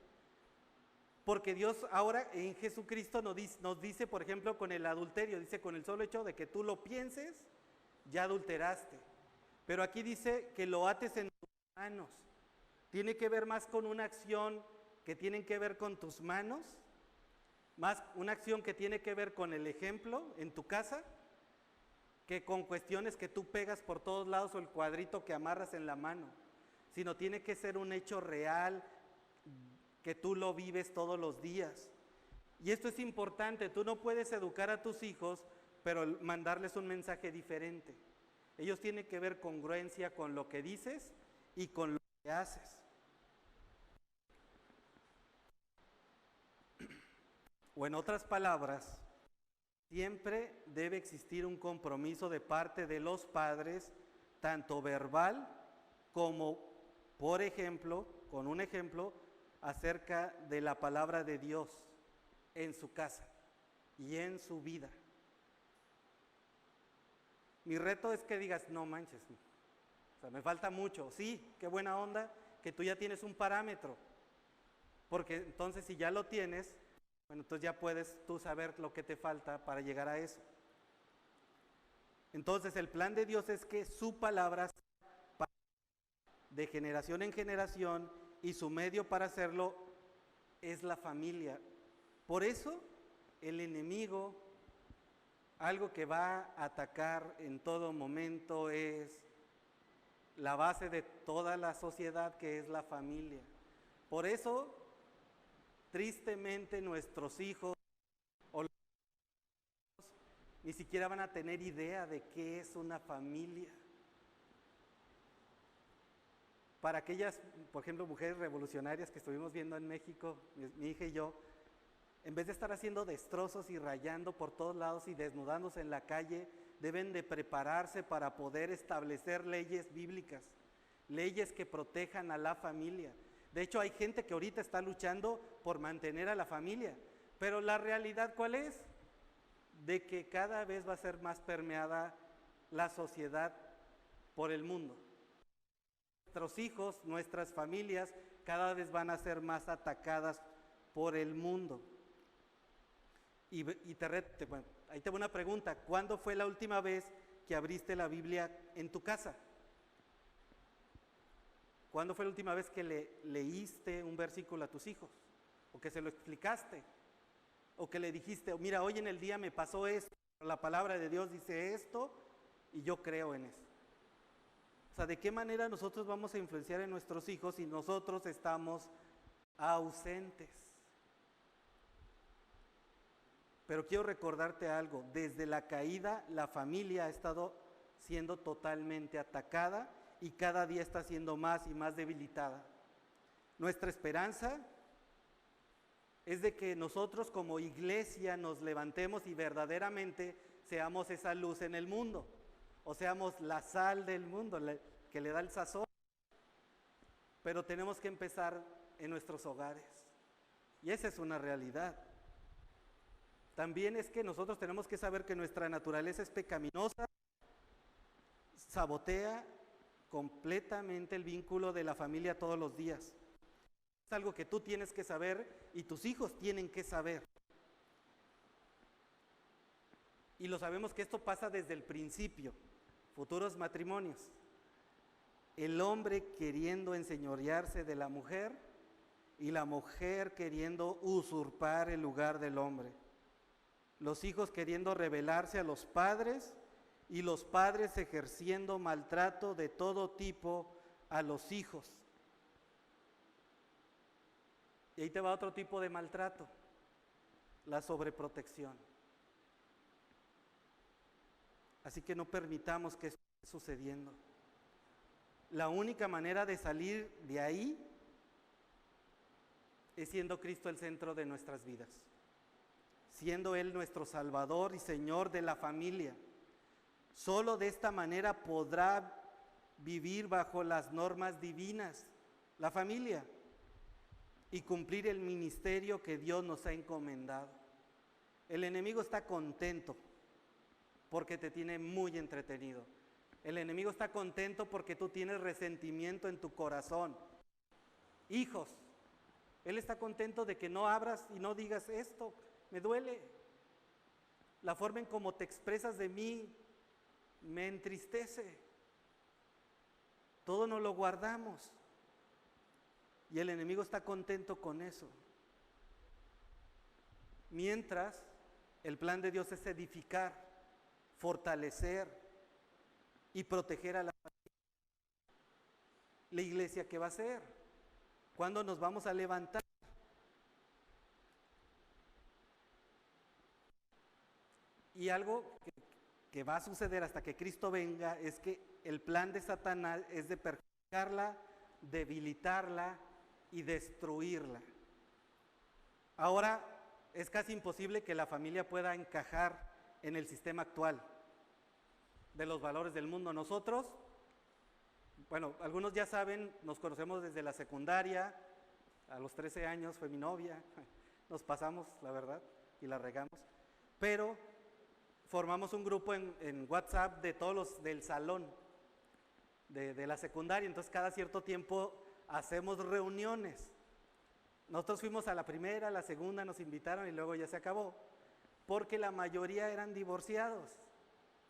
B: Porque Dios ahora en Jesucristo nos dice, por ejemplo, con el adulterio, dice, con el solo hecho de que tú lo pienses, ya adulteraste. Pero aquí dice que lo ates en tus manos. Tiene que ver más con una acción que tiene que ver con tus manos, más una acción que tiene que ver con el ejemplo en tu casa, que con cuestiones que tú pegas por todos lados o el cuadrito que amarras en la mano, sino tiene que ser un hecho real, que tú lo vives todos los días. Y esto es importante, tú no puedes educar a tus hijos, pero mandarles un mensaje diferente. Ellos tienen que ver congruencia con lo que dices y con lo que haces. O en otras palabras, siempre debe existir un compromiso de parte de los padres, tanto verbal como, por ejemplo, con un ejemplo, acerca de la palabra de Dios en su casa y en su vida. Mi reto es que digas, no manches, o sea, me falta mucho. Sí, qué buena onda que tú ya tienes un parámetro, porque entonces si ya lo tienes, bueno, entonces ya puedes tú saber lo que te falta para llegar a eso. Entonces el plan de Dios es que su palabra sea de generación en generación, y su medio para hacerlo es la familia. Por eso el enemigo, algo que va a atacar en todo momento, es la base de toda la sociedad, que es la familia. Por eso, tristemente, nuestros hijos o los hijos ni siquiera van a tener idea de qué es una familia. Para aquellas, por ejemplo, mujeres revolucionarias que estuvimos viendo en México, mi hija y yo, en vez de estar haciendo destrozos y rayando por todos lados y desnudándose en la calle, deben de prepararse para poder establecer leyes bíblicas, leyes que protejan a la familia. De hecho, hay gente que ahorita está luchando por mantener a la familia, pero la realidad, ¿cuál es? De que cada vez va a ser más permeada la sociedad por el mundo. Nuestros hijos, nuestras familias, cada vez van a ser más atacadas por el mundo. Bueno, ahí te voy una pregunta. ¿Cuándo fue la última vez que abriste la Biblia en tu casa? ¿Cuándo fue la última vez que leíste un versículo a tus hijos? ¿O que se lo explicaste? ¿O que le dijiste, mira, hoy en el día me pasó esto, la palabra de Dios dice esto y yo creo en eso? O sea, ¿de qué manera nosotros vamos a influenciar en nuestros hijos si nosotros estamos ausentes? Pero quiero recordarte algo, desde la caída la familia ha estado siendo totalmente atacada y cada día está siendo más y más debilitada. Nuestra esperanza es de que nosotros como iglesia nos levantemos y verdaderamente seamos esa luz en el mundo, o seamos la sal del mundo que le da el sazón. Pero tenemos que empezar en nuestros hogares, y esa es una realidad. También es que nosotros tenemos que saber que nuestra naturaleza es pecaminosa, sabotea completamente el vínculo de la familia todos los días. Es algo que tú tienes que saber y tus hijos tienen que saber. Y lo sabemos que esto pasa desde el principio, futuros matrimonios. El hombre queriendo enseñorearse de la mujer y la mujer queriendo usurpar el lugar del hombre. los hijos queriendo rebelarse a los padres y los padres ejerciendo maltrato de todo tipo a los hijos. Y ahí te va otro tipo de maltrato, la sobreprotección. Así que no permitamos que eso esté sucediendo. La única manera de salir de ahí es siendo Cristo el centro de nuestras vidas, siendo Él nuestro Salvador y Señor de la familia. Solo de esta manera podrá vivir bajo las normas divinas la familia y cumplir el ministerio que Dios nos ha encomendado. El enemigo está contento porque te tiene muy entretenido. El enemigo está contento porque tú tienes resentimiento en tu corazón. Hijos, él está contento de que no abras y no digas esto, me duele. La forma en cómo te expresas de mí me entristece. Todo nos lo guardamos. Y el enemigo está contento con eso. Mientras el plan de Dios es edificar, fortalecer y proteger a la familia. La iglesia, ¿qué va a hacer? ¿Cuándo nos vamos a levantar? Y algo que va a suceder hasta que Cristo venga es que el plan de Satanás es de perjudicarla, debilitarla y destruirla. Ahora es casi imposible que la familia pueda encajar en el sistema actual de los valores del mundo. Nosotros, bueno, algunos ya saben, nos conocemos desde la secundaria, a los 13 años fue mi novia, nos pasamos, la verdad, y la regamos, pero formamos un grupo en WhatsApp de todos los del salón de la secundaria, entonces cada cierto tiempo hacemos reuniones. Nosotros fuimos a la primera, a la segunda, nos invitaron y luego ya se acabó, porque la mayoría eran divorciados,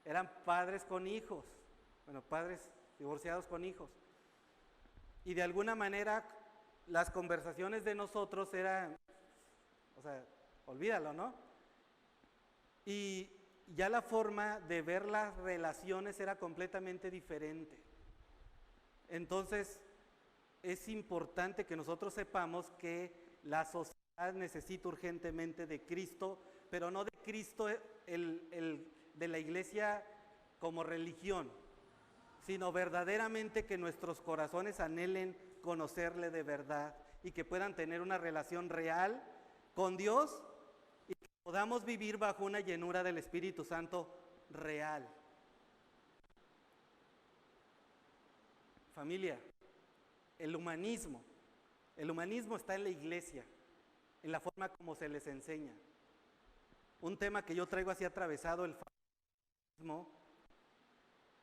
B: eran padres con hijos, bueno, padres divorciados con hijos. Y de alguna manera las conversaciones de nosotros eran, o sea, olvídalo, ¿no? Y ya la forma de ver las relaciones era completamente diferente. Entonces, es importante que nosotros sepamos que la sociedad necesita urgentemente de Cristo, pero no de Cristo de la iglesia como religión, sino verdaderamente que nuestros corazones anhelen conocerle de verdad y que puedan tener una relación real con Dios y que podamos vivir bajo una llenura del Espíritu Santo real. Familia, el humanismo está en la iglesia, en la forma como se les enseña. Un tema que yo traigo así atravesado,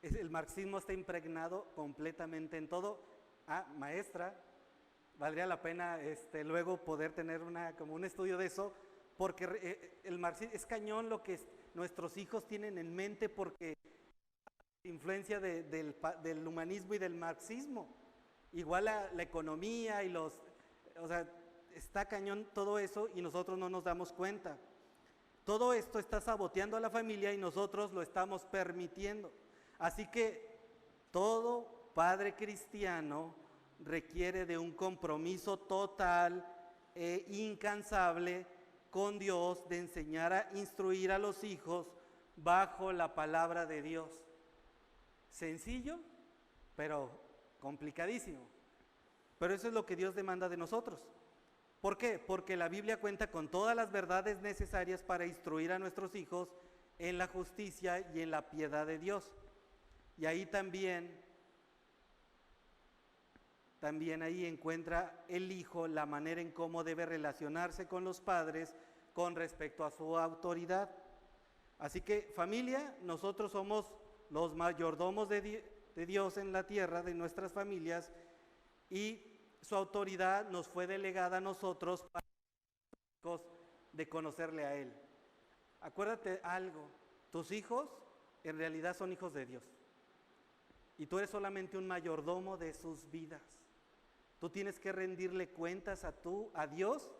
B: el marxismo está impregnado completamente en todo. Maestra, valdría la pena luego poder tener como un estudio de eso, porque el marxismo es cañón lo que nuestros hijos tienen en mente, porque influencia del humanismo y del marxismo. Igual la economía y o sea, está cañón todo eso y nosotros no nos damos cuenta. Todo esto está saboteando a la familia y nosotros lo estamos permitiendo. Así que todo padre cristiano requiere de un compromiso total e incansable con Dios, de enseñar a instruir a los hijos bajo la palabra de Dios. Sencillo, pero complicadísimo. Pero eso es lo que Dios demanda de nosotros. ¿Por qué? Porque la Biblia cuenta con todas las verdades necesarias para instruir a nuestros hijos en la justicia y en la piedad de Dios. Y ahí también ahí encuentra el hijo la manera en cómo debe relacionarse con los padres con respecto a su autoridad. Así que, familia, nosotros somos los mayordomos de Dios en la tierra, de nuestras familias, y su autoridad nos fue delegada a nosotros para de conocerle a Él. Acuérdate algo, tus hijos en realidad son hijos de Dios, y tú eres solamente un mayordomo de sus vidas. Tú tienes que rendirle cuentas a Dios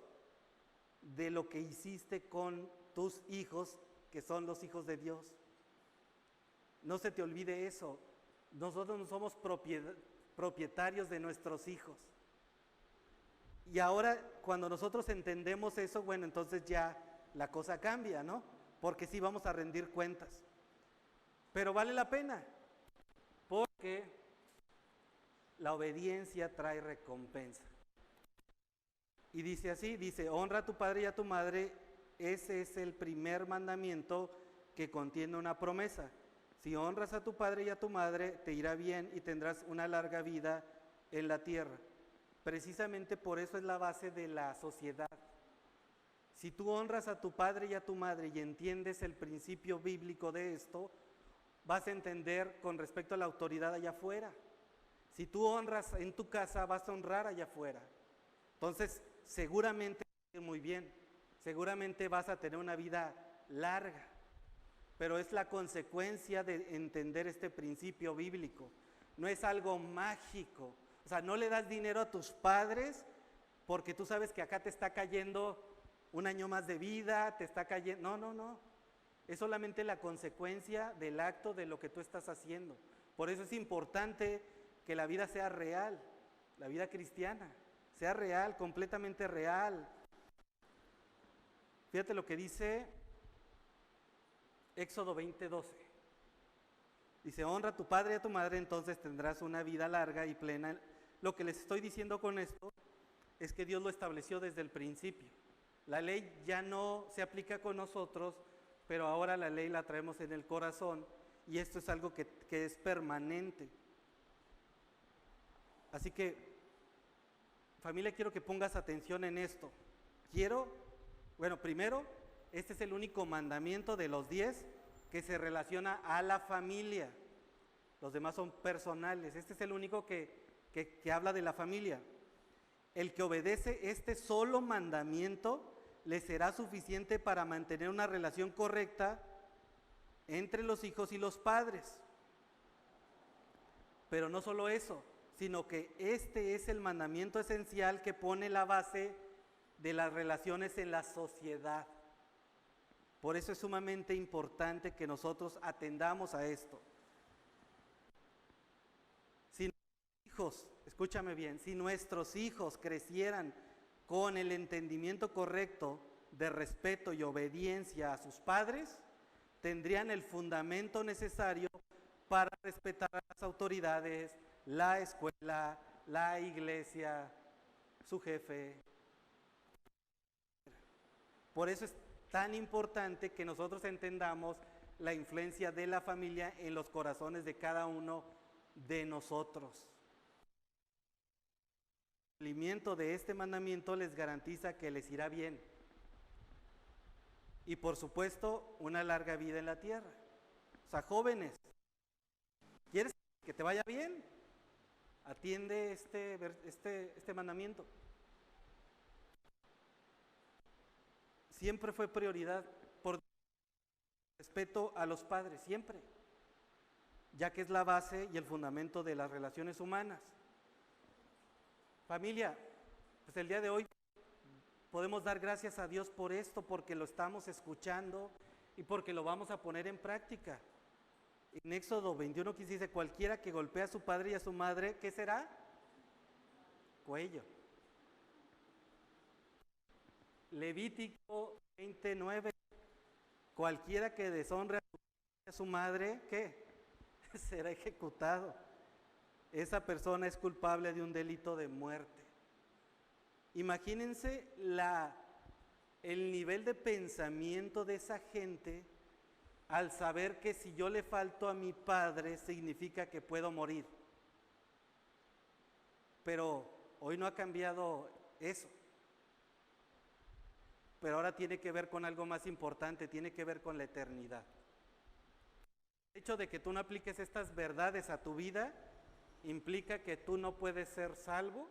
B: de lo que hiciste con tus hijos, que son los hijos de Dios. No se te olvide eso. Nosotros no somos propietarios de nuestros hijos. Y ahora, cuando nosotros entendemos eso, bueno, entonces ya la cosa cambia, ¿no? Porque sí vamos a rendir cuentas. Pero vale la pena, porque la obediencia trae recompensa. Y dice así, dice, honra a tu padre y a tu madre, ese es el primer mandamiento que contiene una promesa. Si honras a tu padre y a tu madre, te irá bien y tendrás una larga vida en la tierra. Precisamente por eso es la base de la sociedad. Si tú honras a tu padre y a tu madre y entiendes el principio bíblico de esto, vas a entender con respecto a la autoridad allá afuera. Si tú honras en tu casa, vas a honrar allá afuera. Entonces, seguramente muy bien, seguramente vas a tener una vida larga, pero es la consecuencia de entender este principio bíblico. No es algo mágico. O sea, no le das dinero a tus padres porque tú sabes que acá te está cayendo un año más de vida, te está cayendo. No. Es solamente la consecuencia del acto de lo que tú estás haciendo. Por eso es importante que la vida sea real, la vida cristiana, sea real, completamente real. Fíjate lo que dice Éxodo 20:12. Dice, honra a tu padre y a tu madre, entonces tendrás una vida larga y plena. Lo que les estoy diciendo con esto es que Dios lo estableció desde el principio. La ley ya no se aplica con nosotros, pero ahora la ley la traemos en el corazón y esto es algo que es permanente. Así que, familia, quiero que pongas atención en esto. Primero, este es el único mandamiento de los 10 que se relaciona a la familia. Los demás son personales. Este es el único que habla de la familia. El que obedece este solo mandamiento le será suficiente para mantener una relación correcta entre los hijos y los padres. Pero no solo eso, sino que este es el mandamiento esencial que pone la base de las relaciones en la sociedad. Por eso es sumamente importante que nosotros atendamos a esto. Si nuestros hijos, escúchame bien, si nuestros hijos crecieran con el entendimiento correcto de respeto y obediencia a sus padres, tendrían el fundamento necesario para respetar a las autoridades, la escuela, la iglesia, su jefe. Por eso es tan importante que nosotros entendamos la influencia de la familia en los corazones de cada uno de nosotros. El cumplimiento de este mandamiento les garantiza que les irá bien y por supuesto una larga vida en la tierra. O sea, jóvenes, ¿quieres que te vaya bien? Atiende este mandamiento. Siempre fue prioridad por respeto a los padres, siempre, ya que es la base y el fundamento de las relaciones humanas. Familia, pues el día de hoy podemos dar gracias a Dios por esto, porque lo estamos escuchando y porque lo vamos a poner en práctica. En Éxodo 21:15 dice, cualquiera que golpee a su padre y a su madre, ¿qué será? Cuello. Levítico 29, cualquiera que deshonre a su madre, ¿qué? Será ejecutado. Esa persona es culpable de un delito de muerte. Imagínense el nivel de pensamiento de esa gente al saber que si yo le falto a mi padre significa que puedo morir. Pero hoy no ha cambiado eso. Pero ahora tiene que ver con algo más importante, tiene que ver con la eternidad. El hecho de que tú no apliques estas verdades a tu vida implica que tú no puedes ser salvo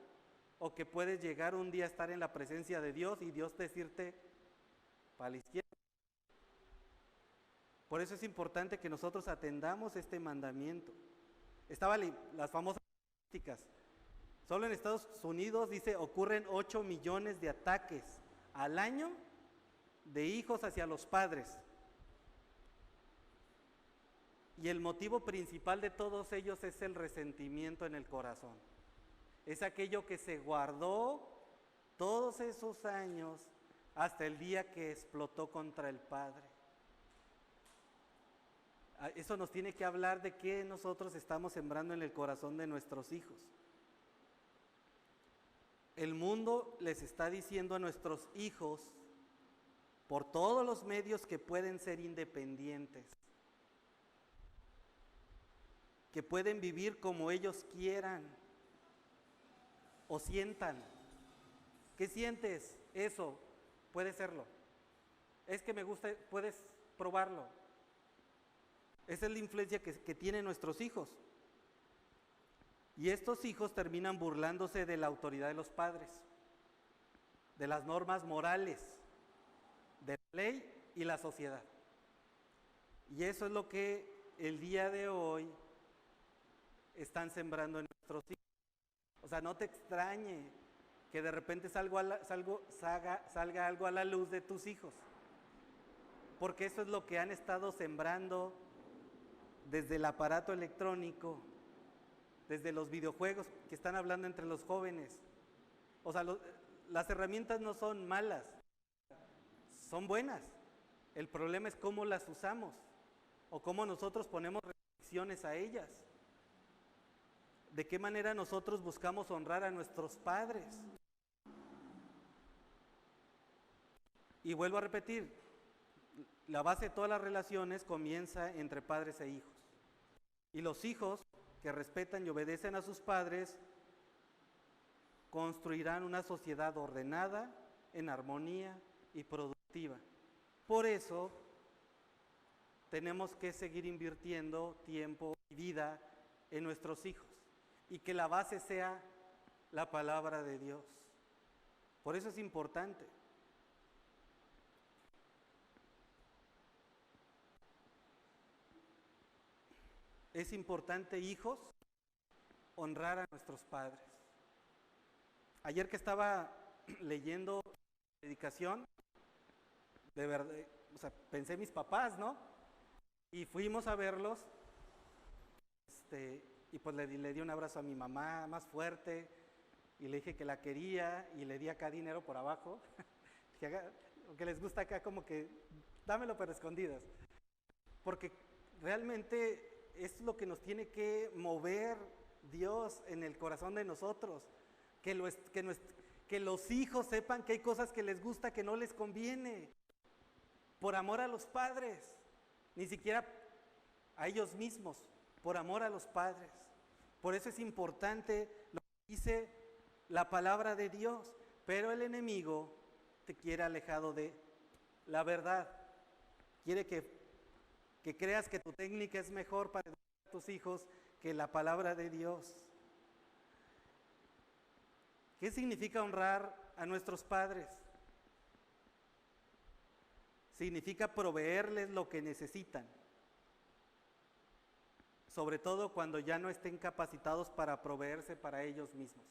B: o que puedes llegar un día a estar en la presencia de Dios y Dios decirte para la izquierda. Por eso es importante que nosotros atendamos este mandamiento. Estaban las famosas estadísticas. Solo en Estados Unidos, dice, ocurren 8 millones de ataques al año de hijos hacia los padres. Y el motivo principal de todos ellos es el resentimiento en el corazón. Es aquello que se guardó todos esos años hasta el día que explotó contra el Padre. Eso nos tiene que hablar de qué nosotros estamos sembrando en el corazón de nuestros hijos. El mundo les está diciendo a nuestros hijos, por todos los medios, que pueden ser independientes, que pueden vivir como ellos quieran o sientan. ¿Qué sientes? Eso, puede serlo. Es que me gusta, puedes probarlo. Esa es la influencia que tienen nuestros hijos. Y estos hijos terminan burlándose de la autoridad de los padres, de las normas morales, de la ley y la sociedad. Y eso es lo que el día de hoy están sembrando en nuestros hijos. O sea, no te extrañe que de repente salga algo a la luz de tus hijos, porque eso es lo que han estado sembrando desde el aparato electrónico, desde los videojuegos que están hablando entre los jóvenes. O sea, las herramientas no son malas, son buenas. El problema es cómo las usamos o cómo nosotros ponemos restricciones a ellas. ¿De qué manera nosotros buscamos honrar a nuestros padres? Y vuelvo a repetir, la base de todas las relaciones comienza entre padres e hijos. Y los hijos que respetan y obedecen a sus padres construirán una sociedad ordenada, en armonía y productiva. Por eso tenemos que seguir invirtiendo tiempo y vida en nuestros hijos y que la base sea la palabra de Dios. Por eso es importante. Es importante, hijos, honrar a nuestros padres. Ayer que estaba leyendo predicación, de verdad, o sea, pensé en mis papás, ¿no? Y fuimos a verlos, y pues le di un abrazo a mi mamá más fuerte, y le dije que la quería, y le di acá dinero por abajo, que les gusta acá como que, dámelo pero escondidas, porque realmente es lo que nos tiene que mover Dios en el corazón de nosotros, que los hijos sepan que hay cosas que les gusta que no les conviene, por amor a los padres, ni siquiera a ellos mismos, por amor a los padres. Por eso es importante lo que dice la palabra de Dios, pero el enemigo te quiere alejado de la verdad, quiere que creas que tu técnica es mejor para educar a tus hijos que la palabra de Dios. ¿Qué significa honrar a nuestros padres? Significa proveerles lo que necesitan, sobre todo cuando ya no estén capacitados para proveerse para ellos mismos.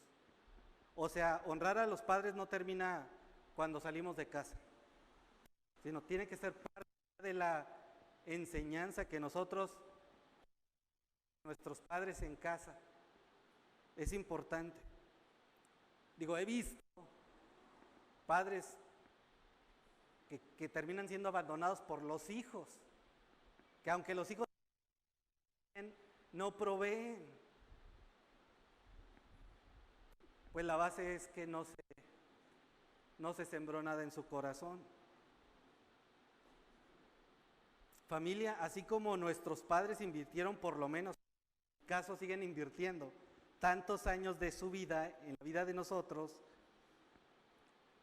B: O sea, honrar a los padres no termina cuando salimos de casa, sino tiene que ser parte de la enseñanza que nosotros, nuestros padres en casa, es importante. Digo, he visto padres que terminan siendo abandonados por los hijos, que aunque los hijos no proveen, pues la base es que no se sembró nada en su corazón. Familia, así como nuestros padres invirtieron, por lo menos en mi caso siguen invirtiendo tantos años de su vida en la vida de nosotros,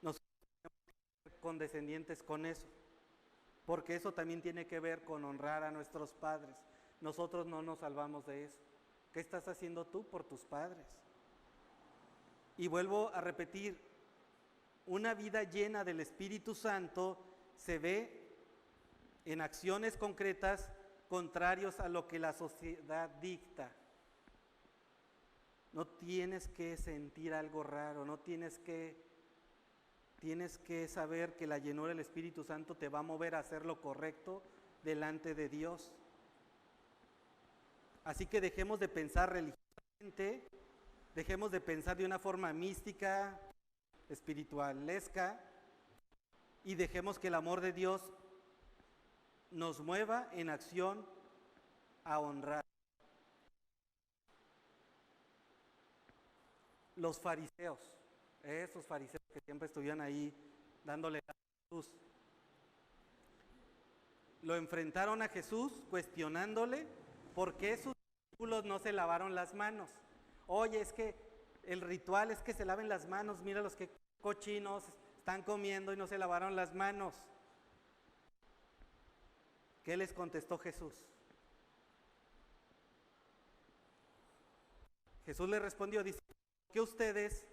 B: nosotros tenemos que ser condescendientes con eso, porque eso también tiene que ver con honrar a nuestros padres. Nosotros no nos salvamos de eso. ¿Qué estás haciendo tú por tus padres? Y vuelvo a repetir, una vida llena del Espíritu Santo se ve en acciones concretas contrarios a lo que la sociedad dicta. No tienes que sentir algo raro, no tienes que tienes que saber que la llenura del Espíritu Santo te va a mover a hacer lo correcto delante de Dios. Así que dejemos de pensar religiosamente, dejemos de pensar de una forma mística, espiritualesca, y dejemos que el amor de Dios nos mueva en acción a honrar. Los fariseos, esos fariseos que siempre estuvieron ahí dándole a Jesús, lo enfrentaron a Jesús cuestionándole por qué sus discípulos no se lavaron las manos. Oye, es que el ritual es que se laven las manos, mira los que cochinos están comiendo y no se lavaron las manos. ¿Qué les contestó Jesús? Jesús le respondió, dice, que ustedes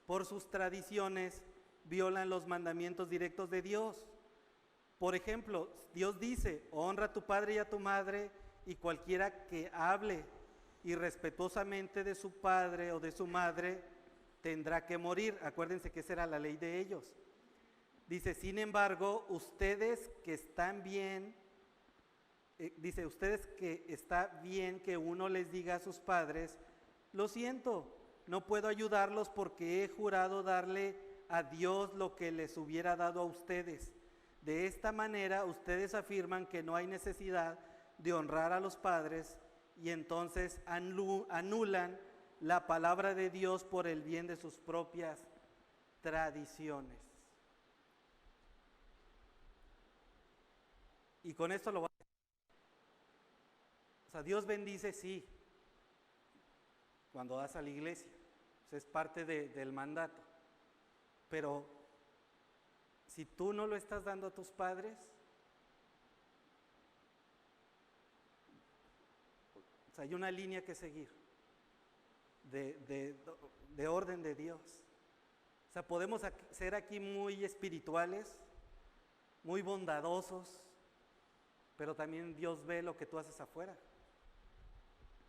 B: por sus tradiciones violan los mandamientos directos de Dios. Por ejemplo, Dios dice, honra a tu padre y a tu madre, y cualquiera que hable irrespetuosamente de su padre o de su madre tendrá que morir. Acuérdense que esa era la ley de ellos. Dice, sin embargo, ustedes que están bien, dice, ustedes que está bien que uno les diga a sus padres, lo siento, no puedo ayudarlos porque he jurado darle a Dios lo que les hubiera dado a ustedes. De esta manera, ustedes afirman que no hay necesidad de honrar a los padres y entonces anulan la palabra de Dios por el bien de sus propias tradiciones. Y con esto lo va a decir. O sea, Dios bendice, sí, cuando das a la iglesia. O sea, es parte del mandato. Pero si tú no lo estás dando a tus padres, o sea, hay una línea que seguir de orden de Dios. O sea, podemos ser aquí muy espirituales, muy bondadosos, pero también Dios ve lo que tú haces afuera.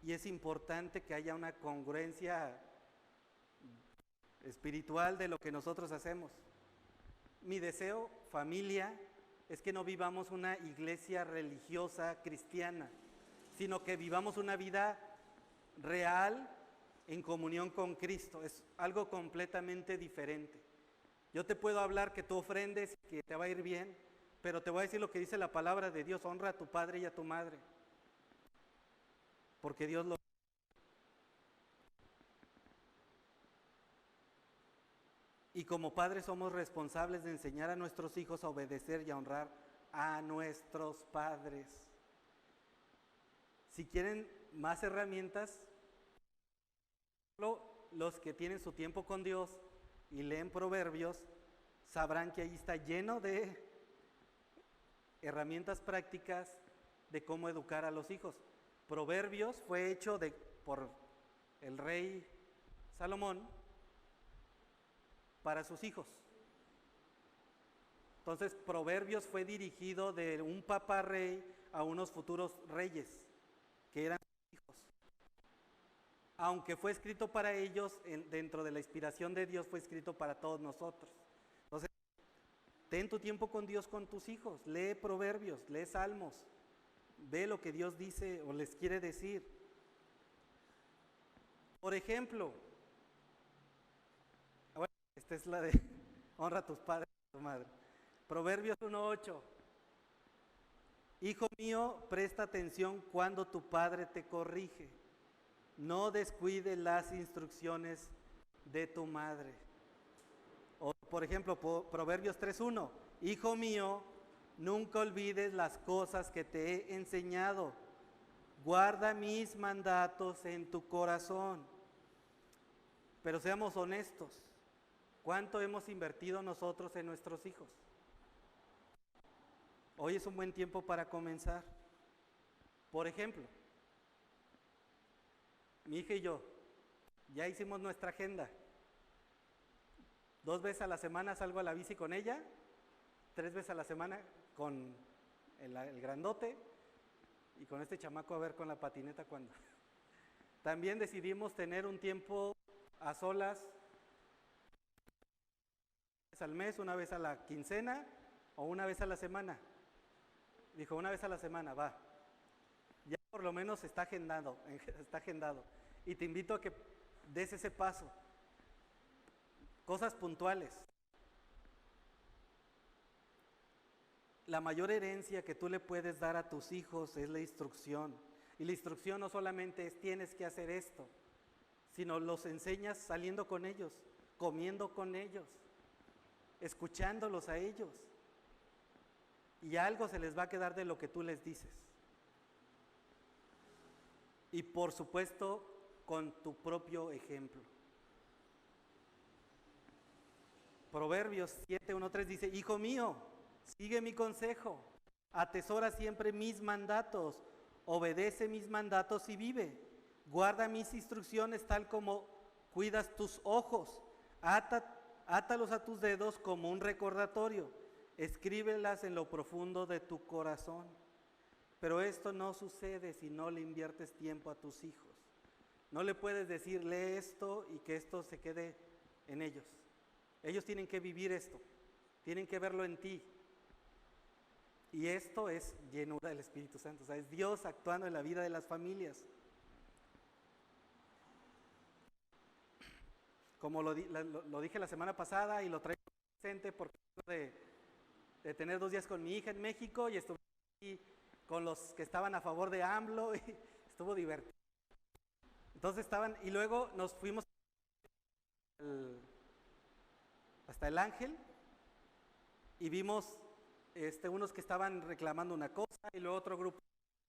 B: Y es importante que haya una congruencia espiritual de lo que nosotros hacemos. Mi deseo, familia, es que no vivamos una iglesia religiosa cristiana, sino que vivamos una vida real en comunión con Cristo. Es algo completamente diferente. Yo te puedo hablar que tú ofrendes, que te va a ir bien, pero te voy a decir lo que dice la palabra de Dios: honra a tu padre y a tu madre, porque Dios lo... Y como padres somos responsables de enseñar a nuestros hijos a obedecer y a honrar a nuestros padres. Si quieren más herramientas, los que tienen su tiempo con Dios y leen Proverbios, sabrán que ahí está lleno de herramientas prácticas de cómo educar a los hijos. Proverbios fue hecho por el rey Salomón para sus hijos. Entonces, Proverbios fue dirigido de un papá rey a unos futuros reyes, que eran sus hijos. Aunque fue escrito para ellos, dentro de la inspiración de Dios fue escrito para todos nosotros. Entonces, ten tu tiempo con Dios con tus hijos, lee Proverbios, lee Salmos, ve lo que Dios dice o les quiere decir. Por ejemplo, esta es la de honra a tus padres y a tu madre. Proverbios 1:8. Hijo mío, presta atención cuando tu padre te corrige. No descuides las instrucciones de tu madre. O, por ejemplo, Proverbios 3:1. Hijo mío, nunca olvides las cosas que te he enseñado. Guarda mis mandatos en tu corazón. Pero seamos honestos. ¿Cuánto hemos invertido nosotros en nuestros hijos? Hoy es un buen tiempo para comenzar. Por ejemplo, mi hija y yo ya hicimos nuestra agenda. 2 veces a la semana salgo a la bici con ella, 3 veces a la semana con el grandote, y con este chamaco a ver con la patineta cuando. También decidimos tener un tiempo a solas vez al mes, una vez a la quincena o una vez a la semana. Dijo, una vez a la semana, va. Ya por lo menos está agendado, está agendado. Y te invito a que des ese paso. Cosas puntuales. La mayor herencia que tú le puedes dar a tus hijos es la instrucción. Y la instrucción no solamente es tienes que hacer esto, sino los enseñas saliendo con ellos, comiendo con ellos, escuchándolos a ellos. Y algo se les va a quedar de lo que tú les dices. Y por supuesto, con tu propio ejemplo. Proverbios 7:1-3 dice, hijo mío, sigue mi consejo, atesora siempre mis mandatos, obedece mis mandatos y vive. Guarda mis instrucciones tal como cuidas tus ojos, átalos a tus dedos como un recordatorio, escríbelas en lo profundo de tu corazón. Pero esto no sucede si no le inviertes tiempo a tus hijos. No le puedes decir, lee esto y que esto se quede en ellos. Ellos tienen que vivir esto, tienen que verlo en ti. Y esto es llenura del Espíritu Santo, o sea, es Dios actuando en la vida de las familias. Como lo dije la semana pasada y lo traigo presente porque de tener 2 días con mi hija en México y estuve aquí con los que estaban a favor de AMLO y estuvo divertido. Entonces y luego nos fuimos hasta el Ángel y vimos unos que estaban reclamando una cosa y luego otro grupo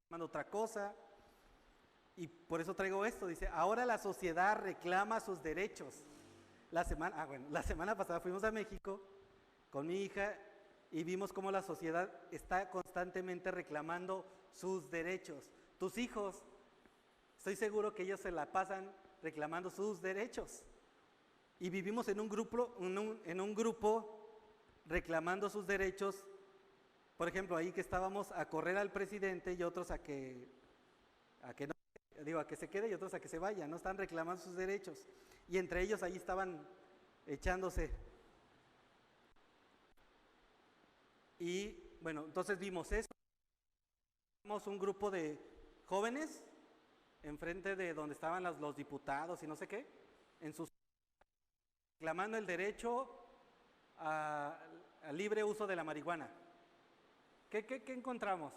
B: reclamando otra cosa. Y por eso traigo esto, dice, ahora la sociedad reclama sus derechos. La semana pasada fuimos a México con mi hija y vimos cómo la sociedad está constantemente reclamando sus derechos. Tus hijos, estoy seguro que ellos se la pasan reclamando sus derechos. Y vivimos en un grupo reclamando sus derechos. Por ejemplo, ahí que estábamos a correr al presidente y otros a que se quede y otros a que se vaya, no están reclamando sus derechos. Y entre ellos ahí estaban echándose. Y bueno, entonces vimos eso. Vimos un grupo de jóvenes enfrente de donde estaban los diputados y no sé qué, reclamando el derecho al libre uso de la marihuana. ¿Qué encontramos?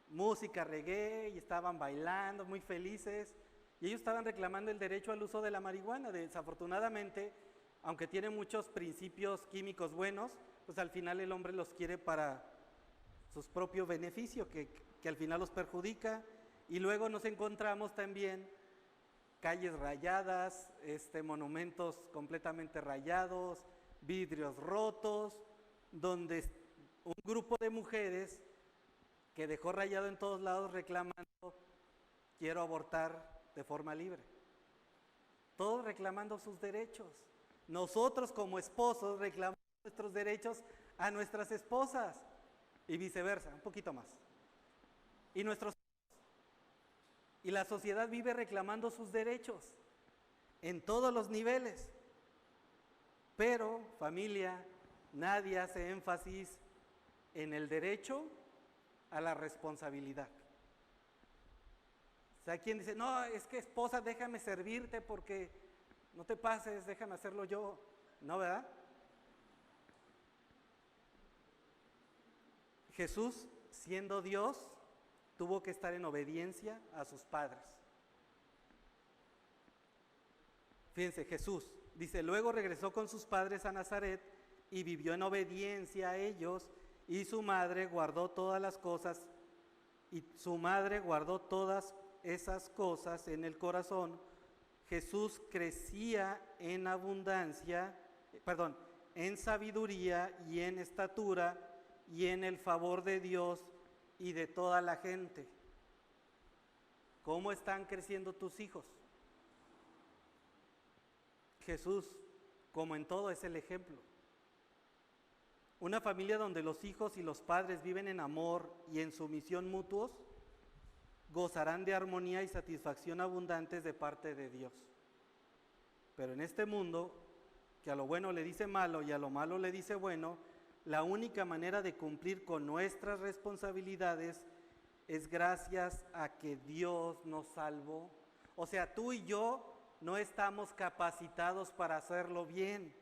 B: Música, reggae, y estaban bailando muy felices, y ellos estaban reclamando el derecho al uso de la marihuana. Desafortunadamente, aunque tiene muchos principios químicos buenos, pues al final el hombre los quiere para sus propios beneficios, que al final los perjudica. Y luego nos encontramos también calles rayadas, monumentos completamente rayados, vidrios rotos, donde un grupo de mujeres que dejó rayado en todos lados reclamando, quiero abortar de forma libre. Todos reclamando sus derechos. Nosotros como esposos reclamamos nuestros derechos a nuestras esposas y viceversa, un poquito más. Y la sociedad vive reclamando sus derechos en todos los niveles. Pero, familia, nadie hace énfasis en el derecho a la responsabilidad. O sea, quien dice, no, es que esposa, déjame servirte porque no te pases, déjame hacerlo yo. No, ¿verdad? Jesús, siendo Dios, tuvo que estar en obediencia a sus padres. Fíjense, Jesús dice, luego regresó con sus padres a Nazaret y vivió en obediencia a ellos, y su madre guardó todas esas cosas en el corazón. Jesús crecía en en sabiduría y en estatura y en el favor de Dios y de toda la gente. ¿Cómo están creciendo tus hijos? Jesús, como en todo, es el ejemplo. Una familia donde los hijos y los padres viven en amor y en sumisión mutuos, gozarán de armonía y satisfacción abundantes de parte de Dios. Pero en este mundo que a lo bueno le dice malo y a lo malo le dice bueno, la única manera de cumplir con nuestras responsabilidades es gracias a que Dios nos salvó. O sea, tú y yo no estamos capacitados para hacerlo bien.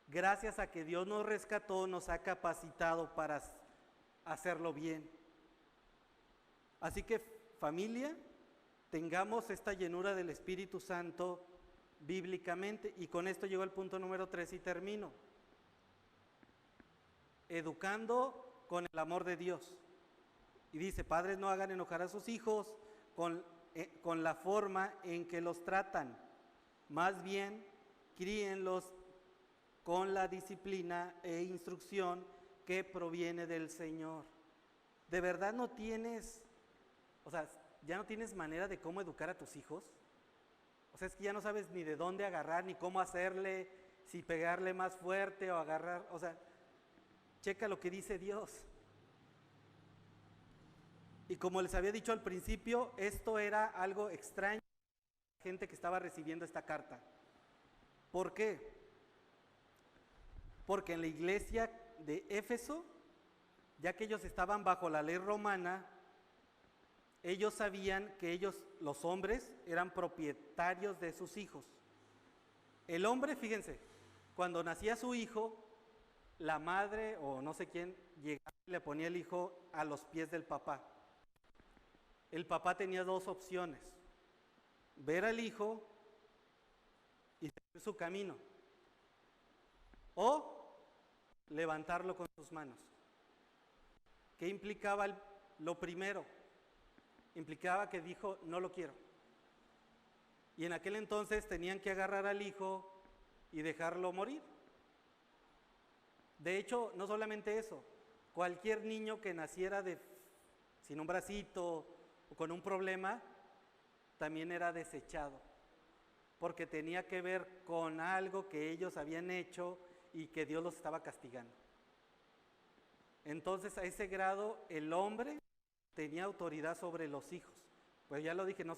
B: Gracias a que Dios nos rescató, nos ha capacitado para hacerlo bien. Así que, familia, tengamos esta llenura del Espíritu Santo bíblicamente. Y con esto llego al punto número 3 y termino. Educando con el amor de Dios. Y dice, padres, no hagan enojar a sus hijos con la forma en que los tratan. Más bien, críenlos con la disciplina e instrucción que proviene del Señor. ¿De verdad no tienes, ya no tienes manera de cómo educar a tus hijos? O sea, es que ya no sabes ni de dónde agarrar, ni cómo hacerle, si pegarle más fuerte o agarrar, checa lo que dice Dios. Y como les había dicho al principio, esto era algo extraño para la gente que estaba recibiendo esta carta. ¿Por qué? Porque en la iglesia de Éfeso, ya que ellos estaban bajo la ley romana, ellos sabían que ellos, los hombres, eran propietarios de sus hijos. El hombre, fíjense, cuando nacía su hijo, la madre o no sé quién llegaba y le ponía el hijo a los pies del papá. El papá tenía dos opciones: ver al hijo y seguir su camino, o levantarlo con sus manos. ¿Qué implicaba lo primero? Implicaba que dijo, no lo quiero. Y en aquel entonces tenían que agarrar al hijo y dejarlo morir. De hecho, no solamente eso, cualquier niño que naciera sin un bracito o con un problema, también era desechado, porque tenía que ver con algo que ellos habían hecho y que Dios los estaba castigando. Entonces, a ese grado, el hombre tenía autoridad sobre los hijos. Pues ya lo dije, no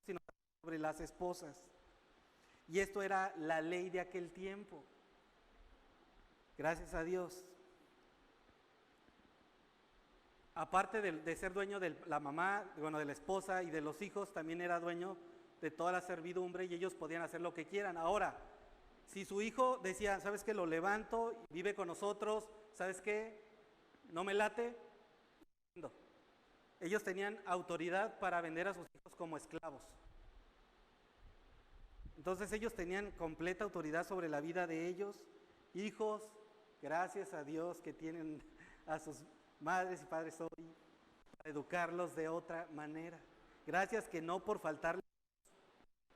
B: sino sobre las esposas. Y esto era la ley de aquel tiempo. Gracias a Dios. Aparte de ser dueño de la mamá, de la esposa y de los hijos, también era dueño de toda la servidumbre y ellos podían hacer lo que quieran. Ahora, si su hijo decía, ¿sabes qué? Lo levanto, vive con nosotros, ¿sabes qué? No me late. No. Ellos tenían autoridad para vender a sus hijos como esclavos. Entonces ellos tenían completa autoridad sobre la vida de ellos. Hijos, gracias a Dios que tienen a sus madres y padres hoy para educarlos de otra manera. Gracias que no por faltarles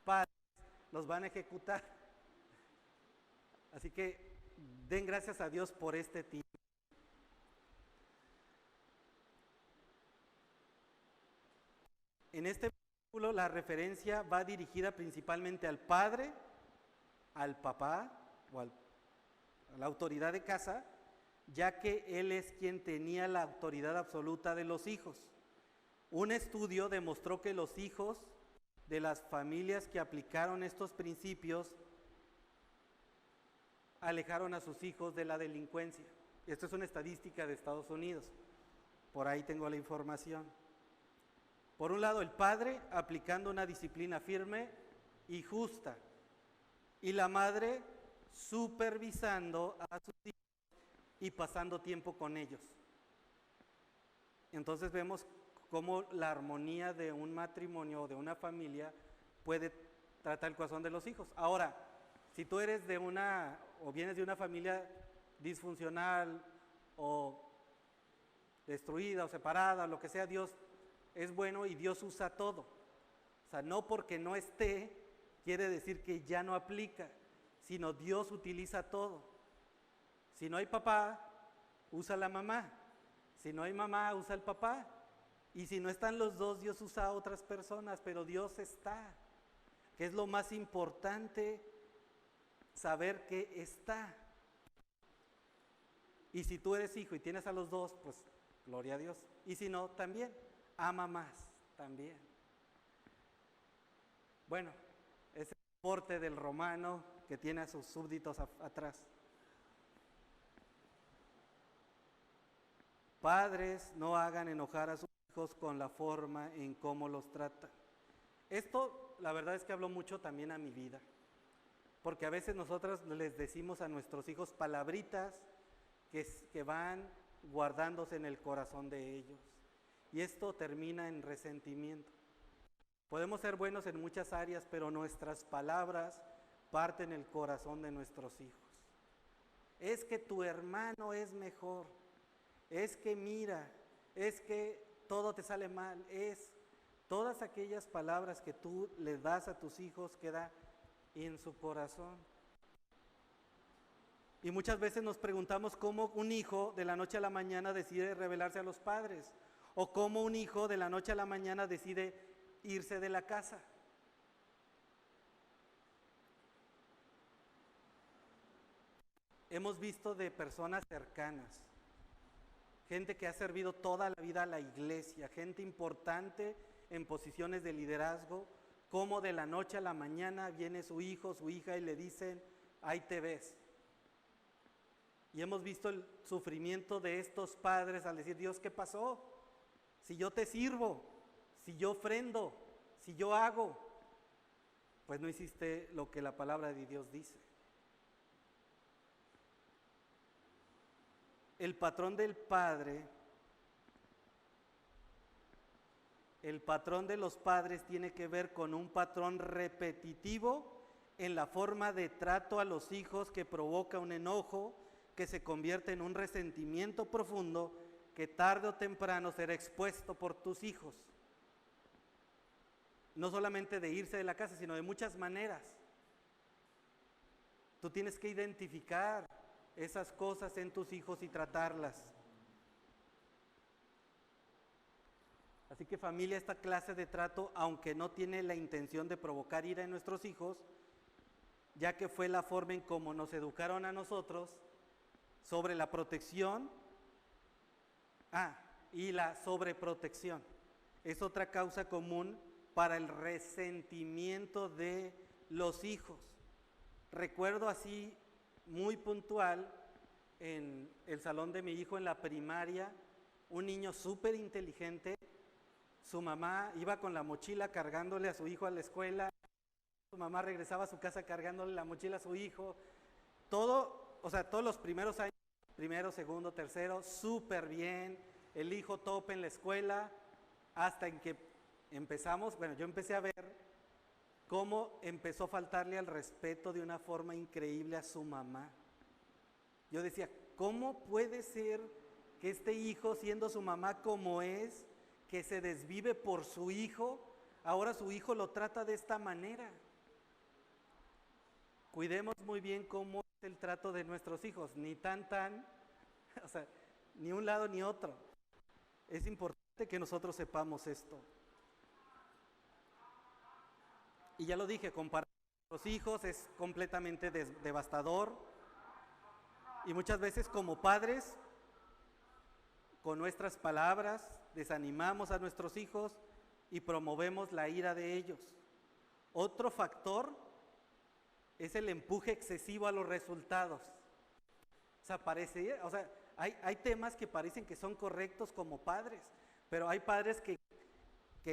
B: padres los van a ejecutar. Así que den gracias a Dios por este tiempo. En este versículo la referencia va dirigida principalmente al padre, al papá o a la autoridad de casa, ya que él es quien tenía la autoridad absoluta de los hijos. Un estudio demostró que los hijos de las familias que aplicaron estos principios alejaron a sus hijos de la delincuencia. Esto es una estadística de Estados Unidos, por ahí tengo la información. Por un lado, el padre aplicando una disciplina firme y justa, y la madre supervisando a sus hijos y pasando tiempo con ellos. Entonces vemos cómo la armonía de un matrimonio o de una familia puede tratar el corazón de los hijos. Ahora, si tú eres o vienes de una familia disfuncional o destruida o separada, lo que sea, Dios es bueno y Dios usa todo. O sea, no porque no esté, quiere decir que ya no aplica, sino Dios utiliza todo. Si no hay papá, usa la mamá. Si no hay mamá, usa el papá. Y si no están los dos, Dios usa a otras personas, pero Dios está. Que es lo más importante, saber que está. Y si tú eres hijo y tienes a los dos, pues gloria a Dios. Y si no, también. Ama más también. Bueno, ese es el porte del romano que tiene a sus súbditos atrás. Padres, no hagan enojar a sus hijos con la forma en cómo los tratan. Esto, la verdad es que habló mucho también a mi vida, porque a veces nosotros les decimos a nuestros hijos palabritas que van guardándose en el corazón de ellos, y esto termina en resentimiento. Podemos ser buenos en muchas áreas, pero nuestras palabras parten el corazón de nuestros hijos. Es que tu hermano es mejor, es que mira, es que todo te sale mal, todas aquellas palabras que tú le das a tus hijos queda en su corazón. Y muchas veces nos preguntamos cómo un hijo de la noche a la mañana decide rebelarse a los padres, o cómo un hijo de la noche a la mañana decide irse de la casa. Hemos visto de personas cercanas, gente que ha servido toda la vida a la iglesia, gente importante en posiciones de liderazgo, cómo de la noche a la mañana viene su hijo, su hija y le dicen, ahí te ves. Y hemos visto el sufrimiento de estos padres al decir, Dios, ¿qué pasó? Si yo te sirvo, si yo ofrendo, si yo hago, pues no hiciste lo que la palabra de Dios dice. El patrón del padre, el patrón de los padres tiene que ver con un patrón repetitivo en la forma de trato a los hijos que provoca un enojo que se convierte en un resentimiento profundo que tarde o temprano será expuesto por tus hijos. No solamente de irse de la casa, sino de muchas maneras. Tú tienes que identificar esas cosas en tus hijos y tratarlas. Así que familia, esta clase de trato, aunque no tiene la intención de provocar ira en nuestros hijos, ya que fue la forma en cómo nos educaron a nosotros sobre la protección, y la sobreprotección. Es otra causa común para el resentimiento de los hijos. Recuerdo así muy puntual en el salón de mi hijo en la primaria, un niño súper inteligente, su mamá iba con la mochila cargándole a su hijo a la escuela, su mamá regresaba a su casa cargándole la mochila a su hijo, todos los primeros años, primero, segundo, tercero, súper bien, el hijo top en la escuela, hasta en que yo empecé a ver cómo empezó a faltarle al respeto de una forma increíble a su mamá. Yo decía, ¿cómo puede ser que este hijo, siendo su mamá como es, que se desvive por su hijo, ahora su hijo lo trata de esta manera? Cuidemos muy bien cómo es el trato de nuestros hijos, ni ni un lado ni otro. Es importante que nosotros sepamos esto. Y ya lo dije, comparar con los hijos es completamente devastador. Y muchas veces como padres, con nuestras palabras, desanimamos a nuestros hijos y promovemos la ira de ellos. Otro factor es el empuje excesivo a los resultados. Hay temas que parecen que son correctos como padres, pero hay padres que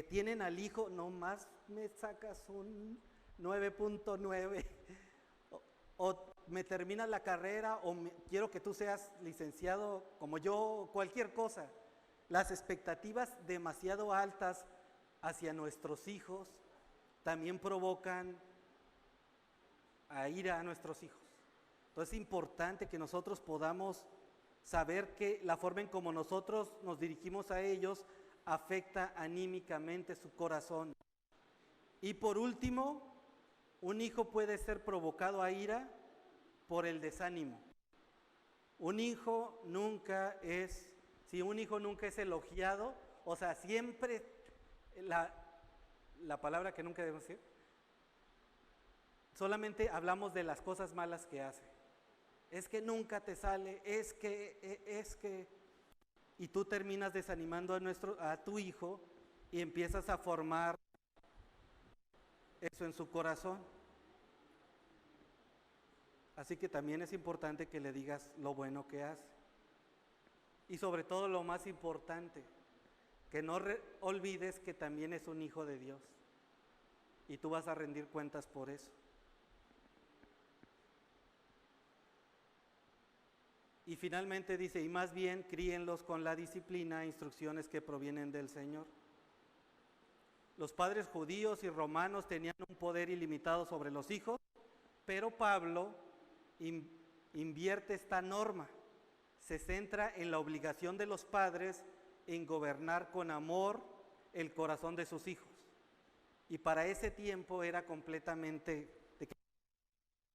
B: tienen al hijo, nomás me sacas un 9.9 o me terminas la carrera o quiero que tú seas licenciado como yo, cualquier cosa. Las expectativas demasiado altas hacia nuestros hijos también provocan a ira a nuestros hijos. Entonces es importante que nosotros podamos saber que la forma en como nosotros nos dirigimos a ellos afecta anímicamente su corazón. Y por último, un hijo puede ser provocado a ira por el desánimo. Un hijo nunca es elogiado, siempre la palabra que nunca debemos decir, solamente hablamos de las cosas malas que hace. Es que nunca te sale, es que, y tú terminas desanimando a tu hijo y empiezas a formar eso en su corazón. Así que también es importante que le digas lo bueno que hace. Y sobre todo lo más importante, que no olvides que también es un hijo de Dios. Y tú vas a rendir cuentas por eso. Y finalmente dice, y más bien críenlos con la disciplina e instrucciones que provienen del Señor. Los padres judíos y romanos tenían un poder ilimitado sobre los hijos, pero Pablo invierte esta norma. Se centra en la obligación de los padres en gobernar con amor el corazón de sus hijos. Y para ese tiempo era completamente,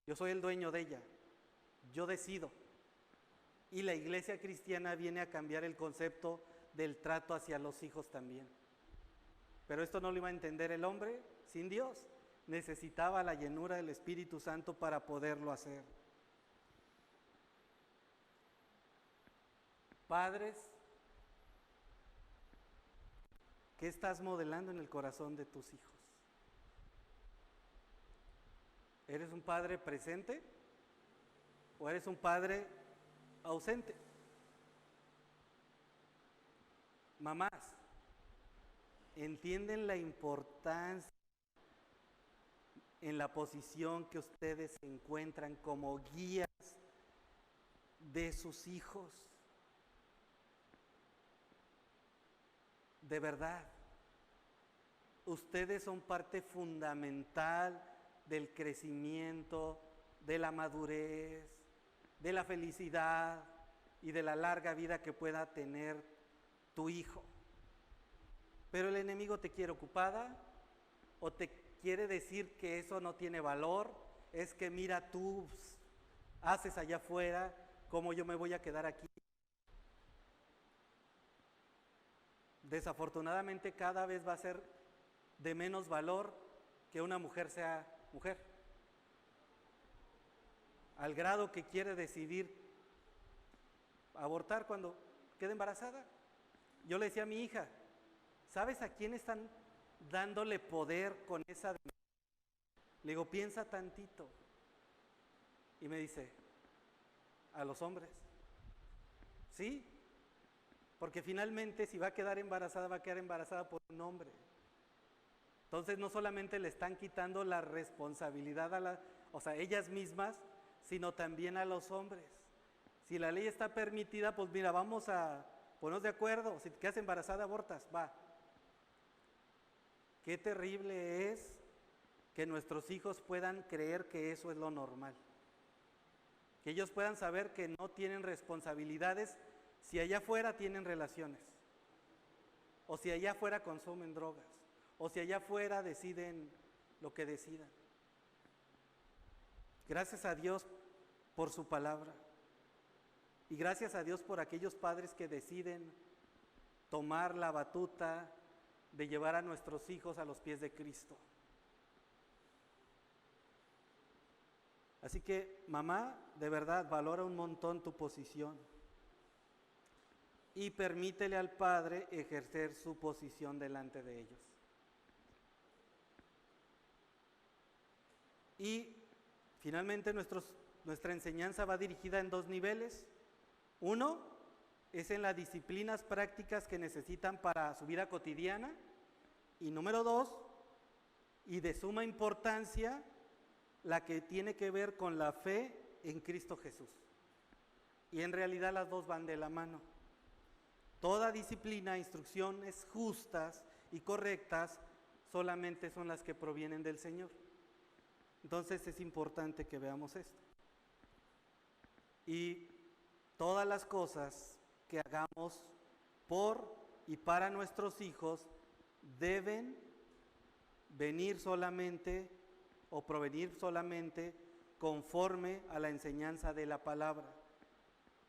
B: yo soy el dueño de ella, yo decido. Y la iglesia cristiana viene a cambiar el concepto del trato hacia los hijos también. Pero esto no lo iba a entender el hombre sin Dios. Necesitaba la llenura del Espíritu Santo para poderlo hacer. Padres, ¿qué estás modelando en el corazón de tus hijos? ¿Eres un padre presente o eres un padre ausente? Mamás, ¿entienden la importancia en la posición que ustedes se encuentran como guías de sus hijos? De verdad, ustedes son parte fundamental del crecimiento, de la madurez, de la felicidad y de la larga vida que pueda tener tu hijo. Pero el enemigo te quiere ocupada o te quiere decir que eso no tiene valor, es que mira tú haces allá afuera, ¿cómo yo me voy a quedar aquí? Desafortunadamente cada vez va a ser de menos valor que una mujer sea mujer, al grado que quiere decidir abortar cuando quede embarazada. Yo le decía a mi hija, ¿sabes a quién están dándole poder con esa? Le digo, piensa tantito. Y me dice, a los hombres. ¿Sí? Porque finalmente si va a quedar embarazada por un hombre. Entonces no solamente le están quitando la responsabilidad a ellas mismas, sino también a los hombres. Si la ley está permitida, pues mira, vamos a ponernos de acuerdo. Si te quedas embarazada, abortas, va. Qué terrible es que nuestros hijos puedan creer que eso es lo normal. Que ellos puedan saber que no tienen responsabilidades si allá afuera tienen relaciones, o si allá afuera consumen drogas, o si allá afuera deciden lo que decidan. Gracias a Dios por su palabra. Y gracias a Dios por aquellos padres que deciden tomar la batuta de llevar a nuestros hijos a los pies de Cristo. Así que, mamá, de verdad, valora un montón tu posición. Y permítele al padre ejercer su posición delante de ellos. Y finalmente nuestra enseñanza va dirigida en dos niveles. Uno es en las disciplinas prácticas que necesitan para su vida cotidiana. Y número dos, y de suma importancia, la que tiene que ver con la fe en Cristo Jesús. Y en realidad las dos van de la mano. Toda disciplina, instrucciones justas y correctas solamente son las que provienen del Señor. Entonces es importante que veamos esto. Y todas las cosas que hagamos por y para nuestros hijos deben venir solamente o provenir solamente conforme a la enseñanza de la palabra.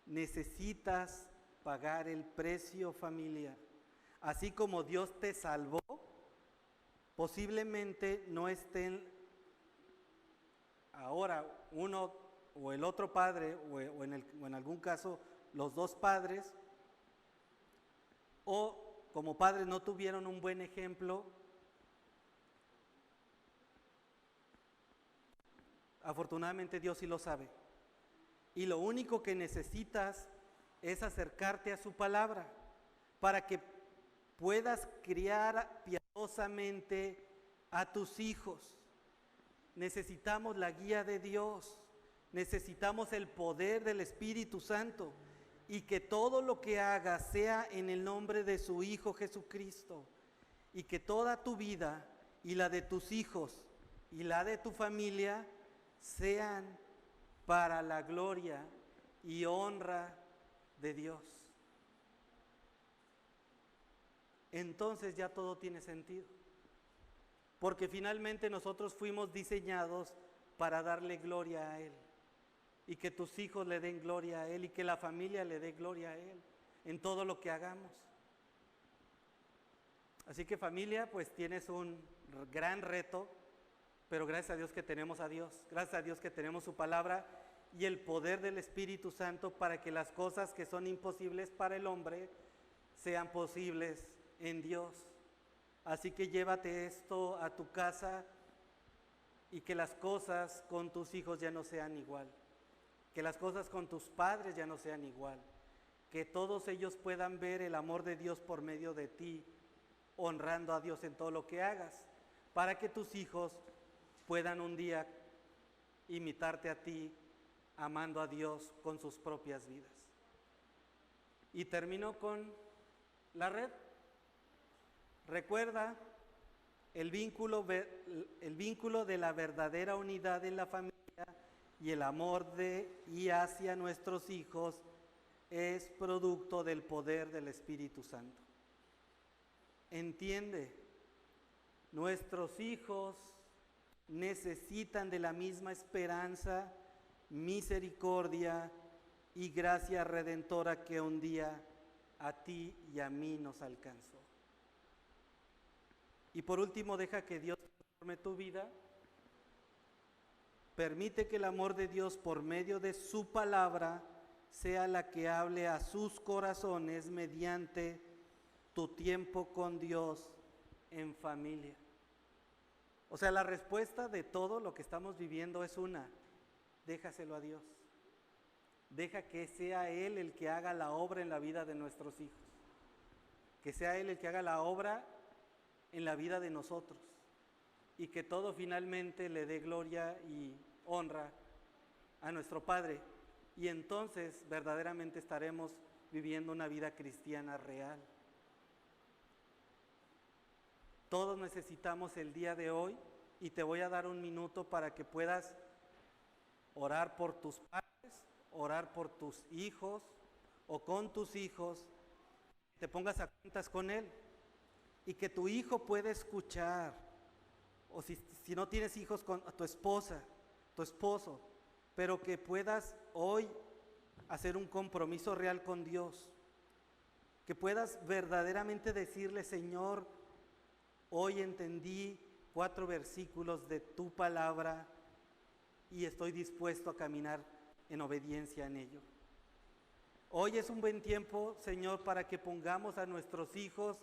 B: Necesitas pagar el precio, familia. Así como Dios te salvó, posiblemente no estén ahora uno o el otro padre, o en algún caso los dos padres, o como padres no tuvieron un buen ejemplo. Afortunadamente Dios sí lo sabe. Y lo único que necesitas es acercarte a su palabra para que puedas criar piadosamente a tus hijos. Necesitamos la guía de Dios, necesitamos el poder del Espíritu Santo y que todo lo que hagas sea en el nombre de su Hijo Jesucristo y que toda tu vida y la de tus hijos y la de tu familia sean para la gloria y honra de Dios. Entonces ya todo tiene sentido, porque finalmente nosotros fuimos diseñados para darle gloria a Él, y que tus hijos le den gloria a Él, y que la familia le dé gloria a Él, en todo lo que hagamos. Así que familia, pues tienes un gran reto, pero gracias a Dios que tenemos a Dios, gracias a Dios que tenemos su palabra, y el poder del Espíritu Santo para que las cosas que son imposibles para el hombre sean posibles en Dios. Así que llévate esto a tu casa y que las cosas con tus hijos ya no sean igual, que las cosas con tus padres ya no sean igual, que todos ellos puedan ver el amor de Dios por medio de ti, honrando a Dios en todo lo que hagas, para que tus hijos puedan un día imitarte a ti, amando a Dios con sus propias vidas. Y termino con la red. Recuerda el vínculo de la verdadera unidad en la familia y el amor de y hacia nuestros hijos es producto del poder del Espíritu Santo. Entiende, nuestros hijos necesitan de la misma esperanza, misericordia y gracia redentora que un día a ti y a mí nos alcanzó. Y por último, deja que Dios transforme tu vida. Permite que el amor de Dios por medio de su palabra sea la que hable a sus corazones mediante tu tiempo con Dios en familia. O sea, la respuesta de todo lo que estamos viviendo es una: déjaselo a Dios. Deja que sea Él el que haga la obra en la vida de nuestros hijos. Que sea Él el que haga la obra en la vida de nosotros. Y que todo finalmente le dé gloria y honra a nuestro Padre. Y entonces verdaderamente estaremos viviendo una vida cristiana real. Todos necesitamos el día de hoy, y te voy a dar un minuto para que puedas orar por tus padres, orar por tus hijos o con tus hijos, te pongas a cuentas con Él y que tu hijo pueda escuchar, o si no tienes hijos, con tu esposa, tu esposo, pero que puedas hoy hacer un compromiso real con Dios, que puedas verdaderamente decirle: Señor, hoy entendí 4 versículos de tu palabra y estoy dispuesto a caminar en obediencia en ello. Hoy es un buen tiempo, Señor, para que pongamos a nuestros hijos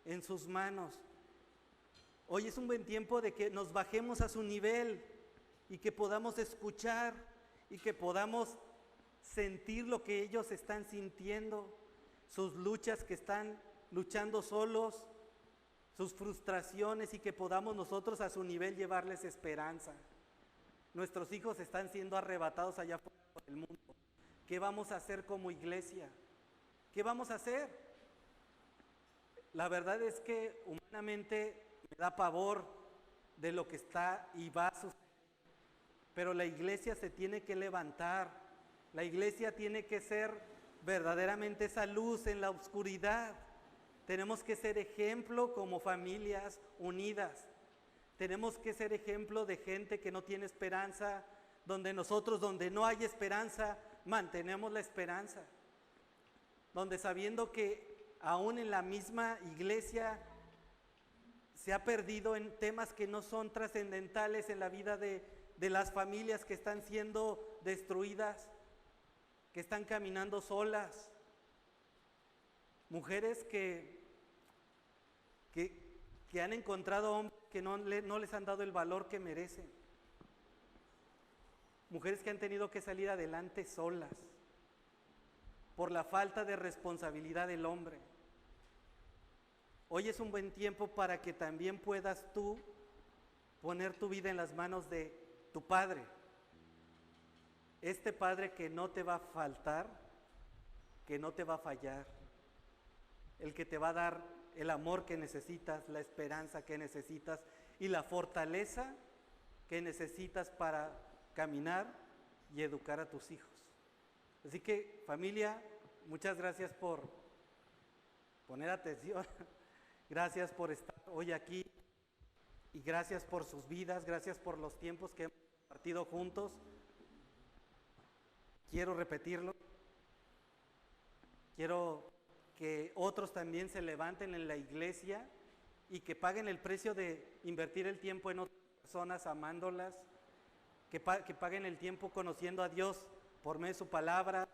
B: en sus manos. Hoy es un buen tiempo de que nos bajemos a su nivel y que podamos escuchar y que podamos sentir lo que ellos están sintiendo, sus luchas que están luchando solos, sus frustraciones, y que podamos nosotros a su nivel llevarles esperanza. Nuestros hijos están siendo arrebatados allá afuera por el mundo. ¿Qué vamos a hacer como iglesia? ¿Qué vamos a hacer? La verdad es que humanamente me da pavor de lo que está y va a suceder, pero la iglesia se tiene que levantar. La iglesia tiene que ser verdaderamente esa luz en la oscuridad. Tenemos que ser ejemplo como familias unidas. Tenemos que ser ejemplo de gente que no tiene esperanza, donde no hay esperanza, mantenemos la esperanza. Donde sabiendo que aún en la misma iglesia se ha perdido en temas que no son trascendentales en la vida de las familias que están siendo destruidas, que están caminando solas. Mujeres que han encontrado hombres que no les han dado el valor que merecen. mujeres que han tenido que salir adelante solas por la falta de responsabilidad del hombre. Hoy es un buen tiempo para que también puedas tú poner tu vida en las manos de tu Padre. Este Padre que no te va a faltar, que no te va a fallar, el que te va a dar el amor que necesitas, la esperanza que necesitas y la fortaleza que necesitas para caminar y educar a tus hijos. Así que, familia, muchas gracias por poner atención, gracias por estar hoy aquí y gracias por sus vidas, gracias por los tiempos que hemos compartido juntos. Quiero repetirlo, quiero que otros también se levanten en la iglesia y que paguen el precio de invertir el tiempo en otras personas, amándolas, que paguen el tiempo conociendo a Dios por medio de su palabra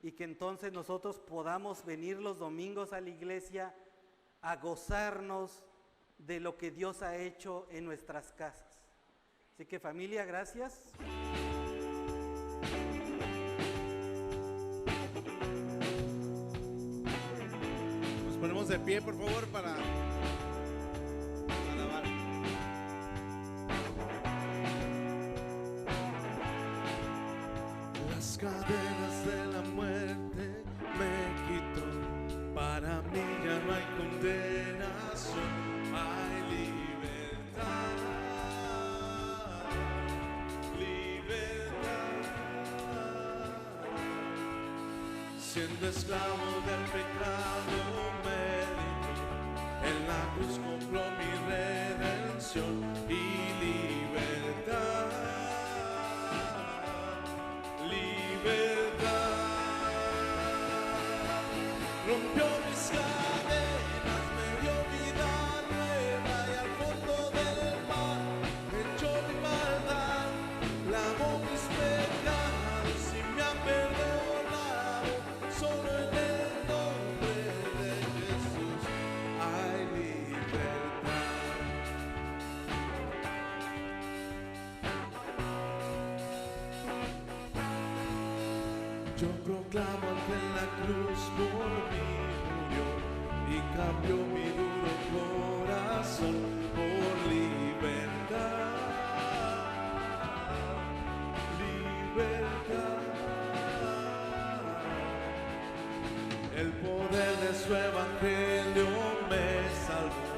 B: y que entonces nosotros podamos venir los domingos a la iglesia a gozarnos de lo que Dios ha hecho en nuestras casas. Así que, familia, gracias.
A: Nos ponemos de pie, por favor, para alabar. Las cadenas de la muerte me quitó. Para mí ya no hay condenación, hay libertad, libertad. Siendo esclavo del pecado me libró, en la cruz compró mi redención y libertad, libertad. Rompió mis cadenas, me dio vida nueva y al fondo del mar echó mi maldad, lavó mis pecados y me ha perdonado. Solo en el nombre de Jesús hay libertad. Yo proclamo que en la cruz por mí murió y cambió mi duro corazón por libertad, libertad. El poder de su evangelio me salvó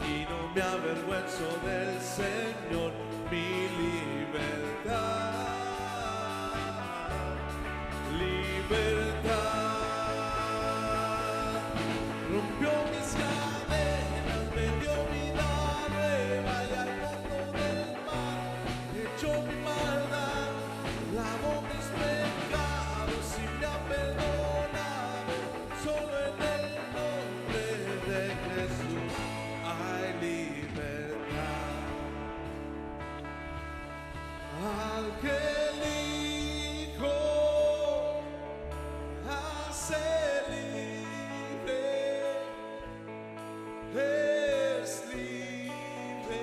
A: y no me avergüenzo del Señor, mi libertad, libertad. Rompió mis cadenas, me dio vida nueva y al fondo del mar echó mi maldad, lavó mis pecados y me ha perdonado. Solo en el nombre de Jesús hay libertad. Al que el Hijo hace libre, es libre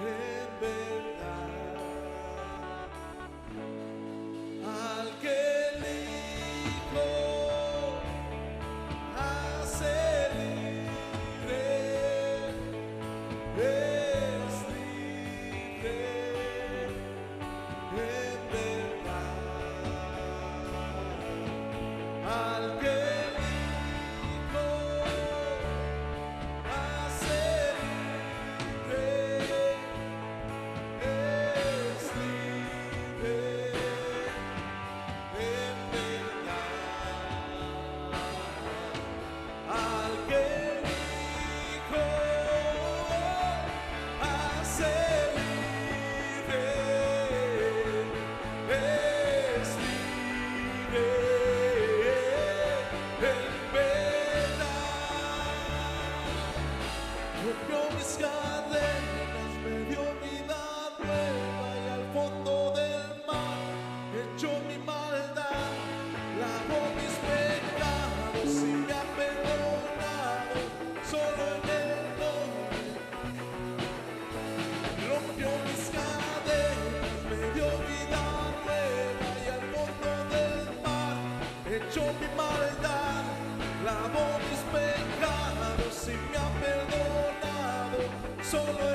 A: en verdad. Al que el Hijo hace libre, es libre en verdad. Al que el Hijo hace libre, es libre en verdad. Al que el Hijo hace libre, es libre en verdad. Rompió mis cadenas, me dio vida nueva y al fondo del mar echó mi maldad, lavó mis pecados y me ha perdonado. Solo en el nombre rompió mis cadenas. solo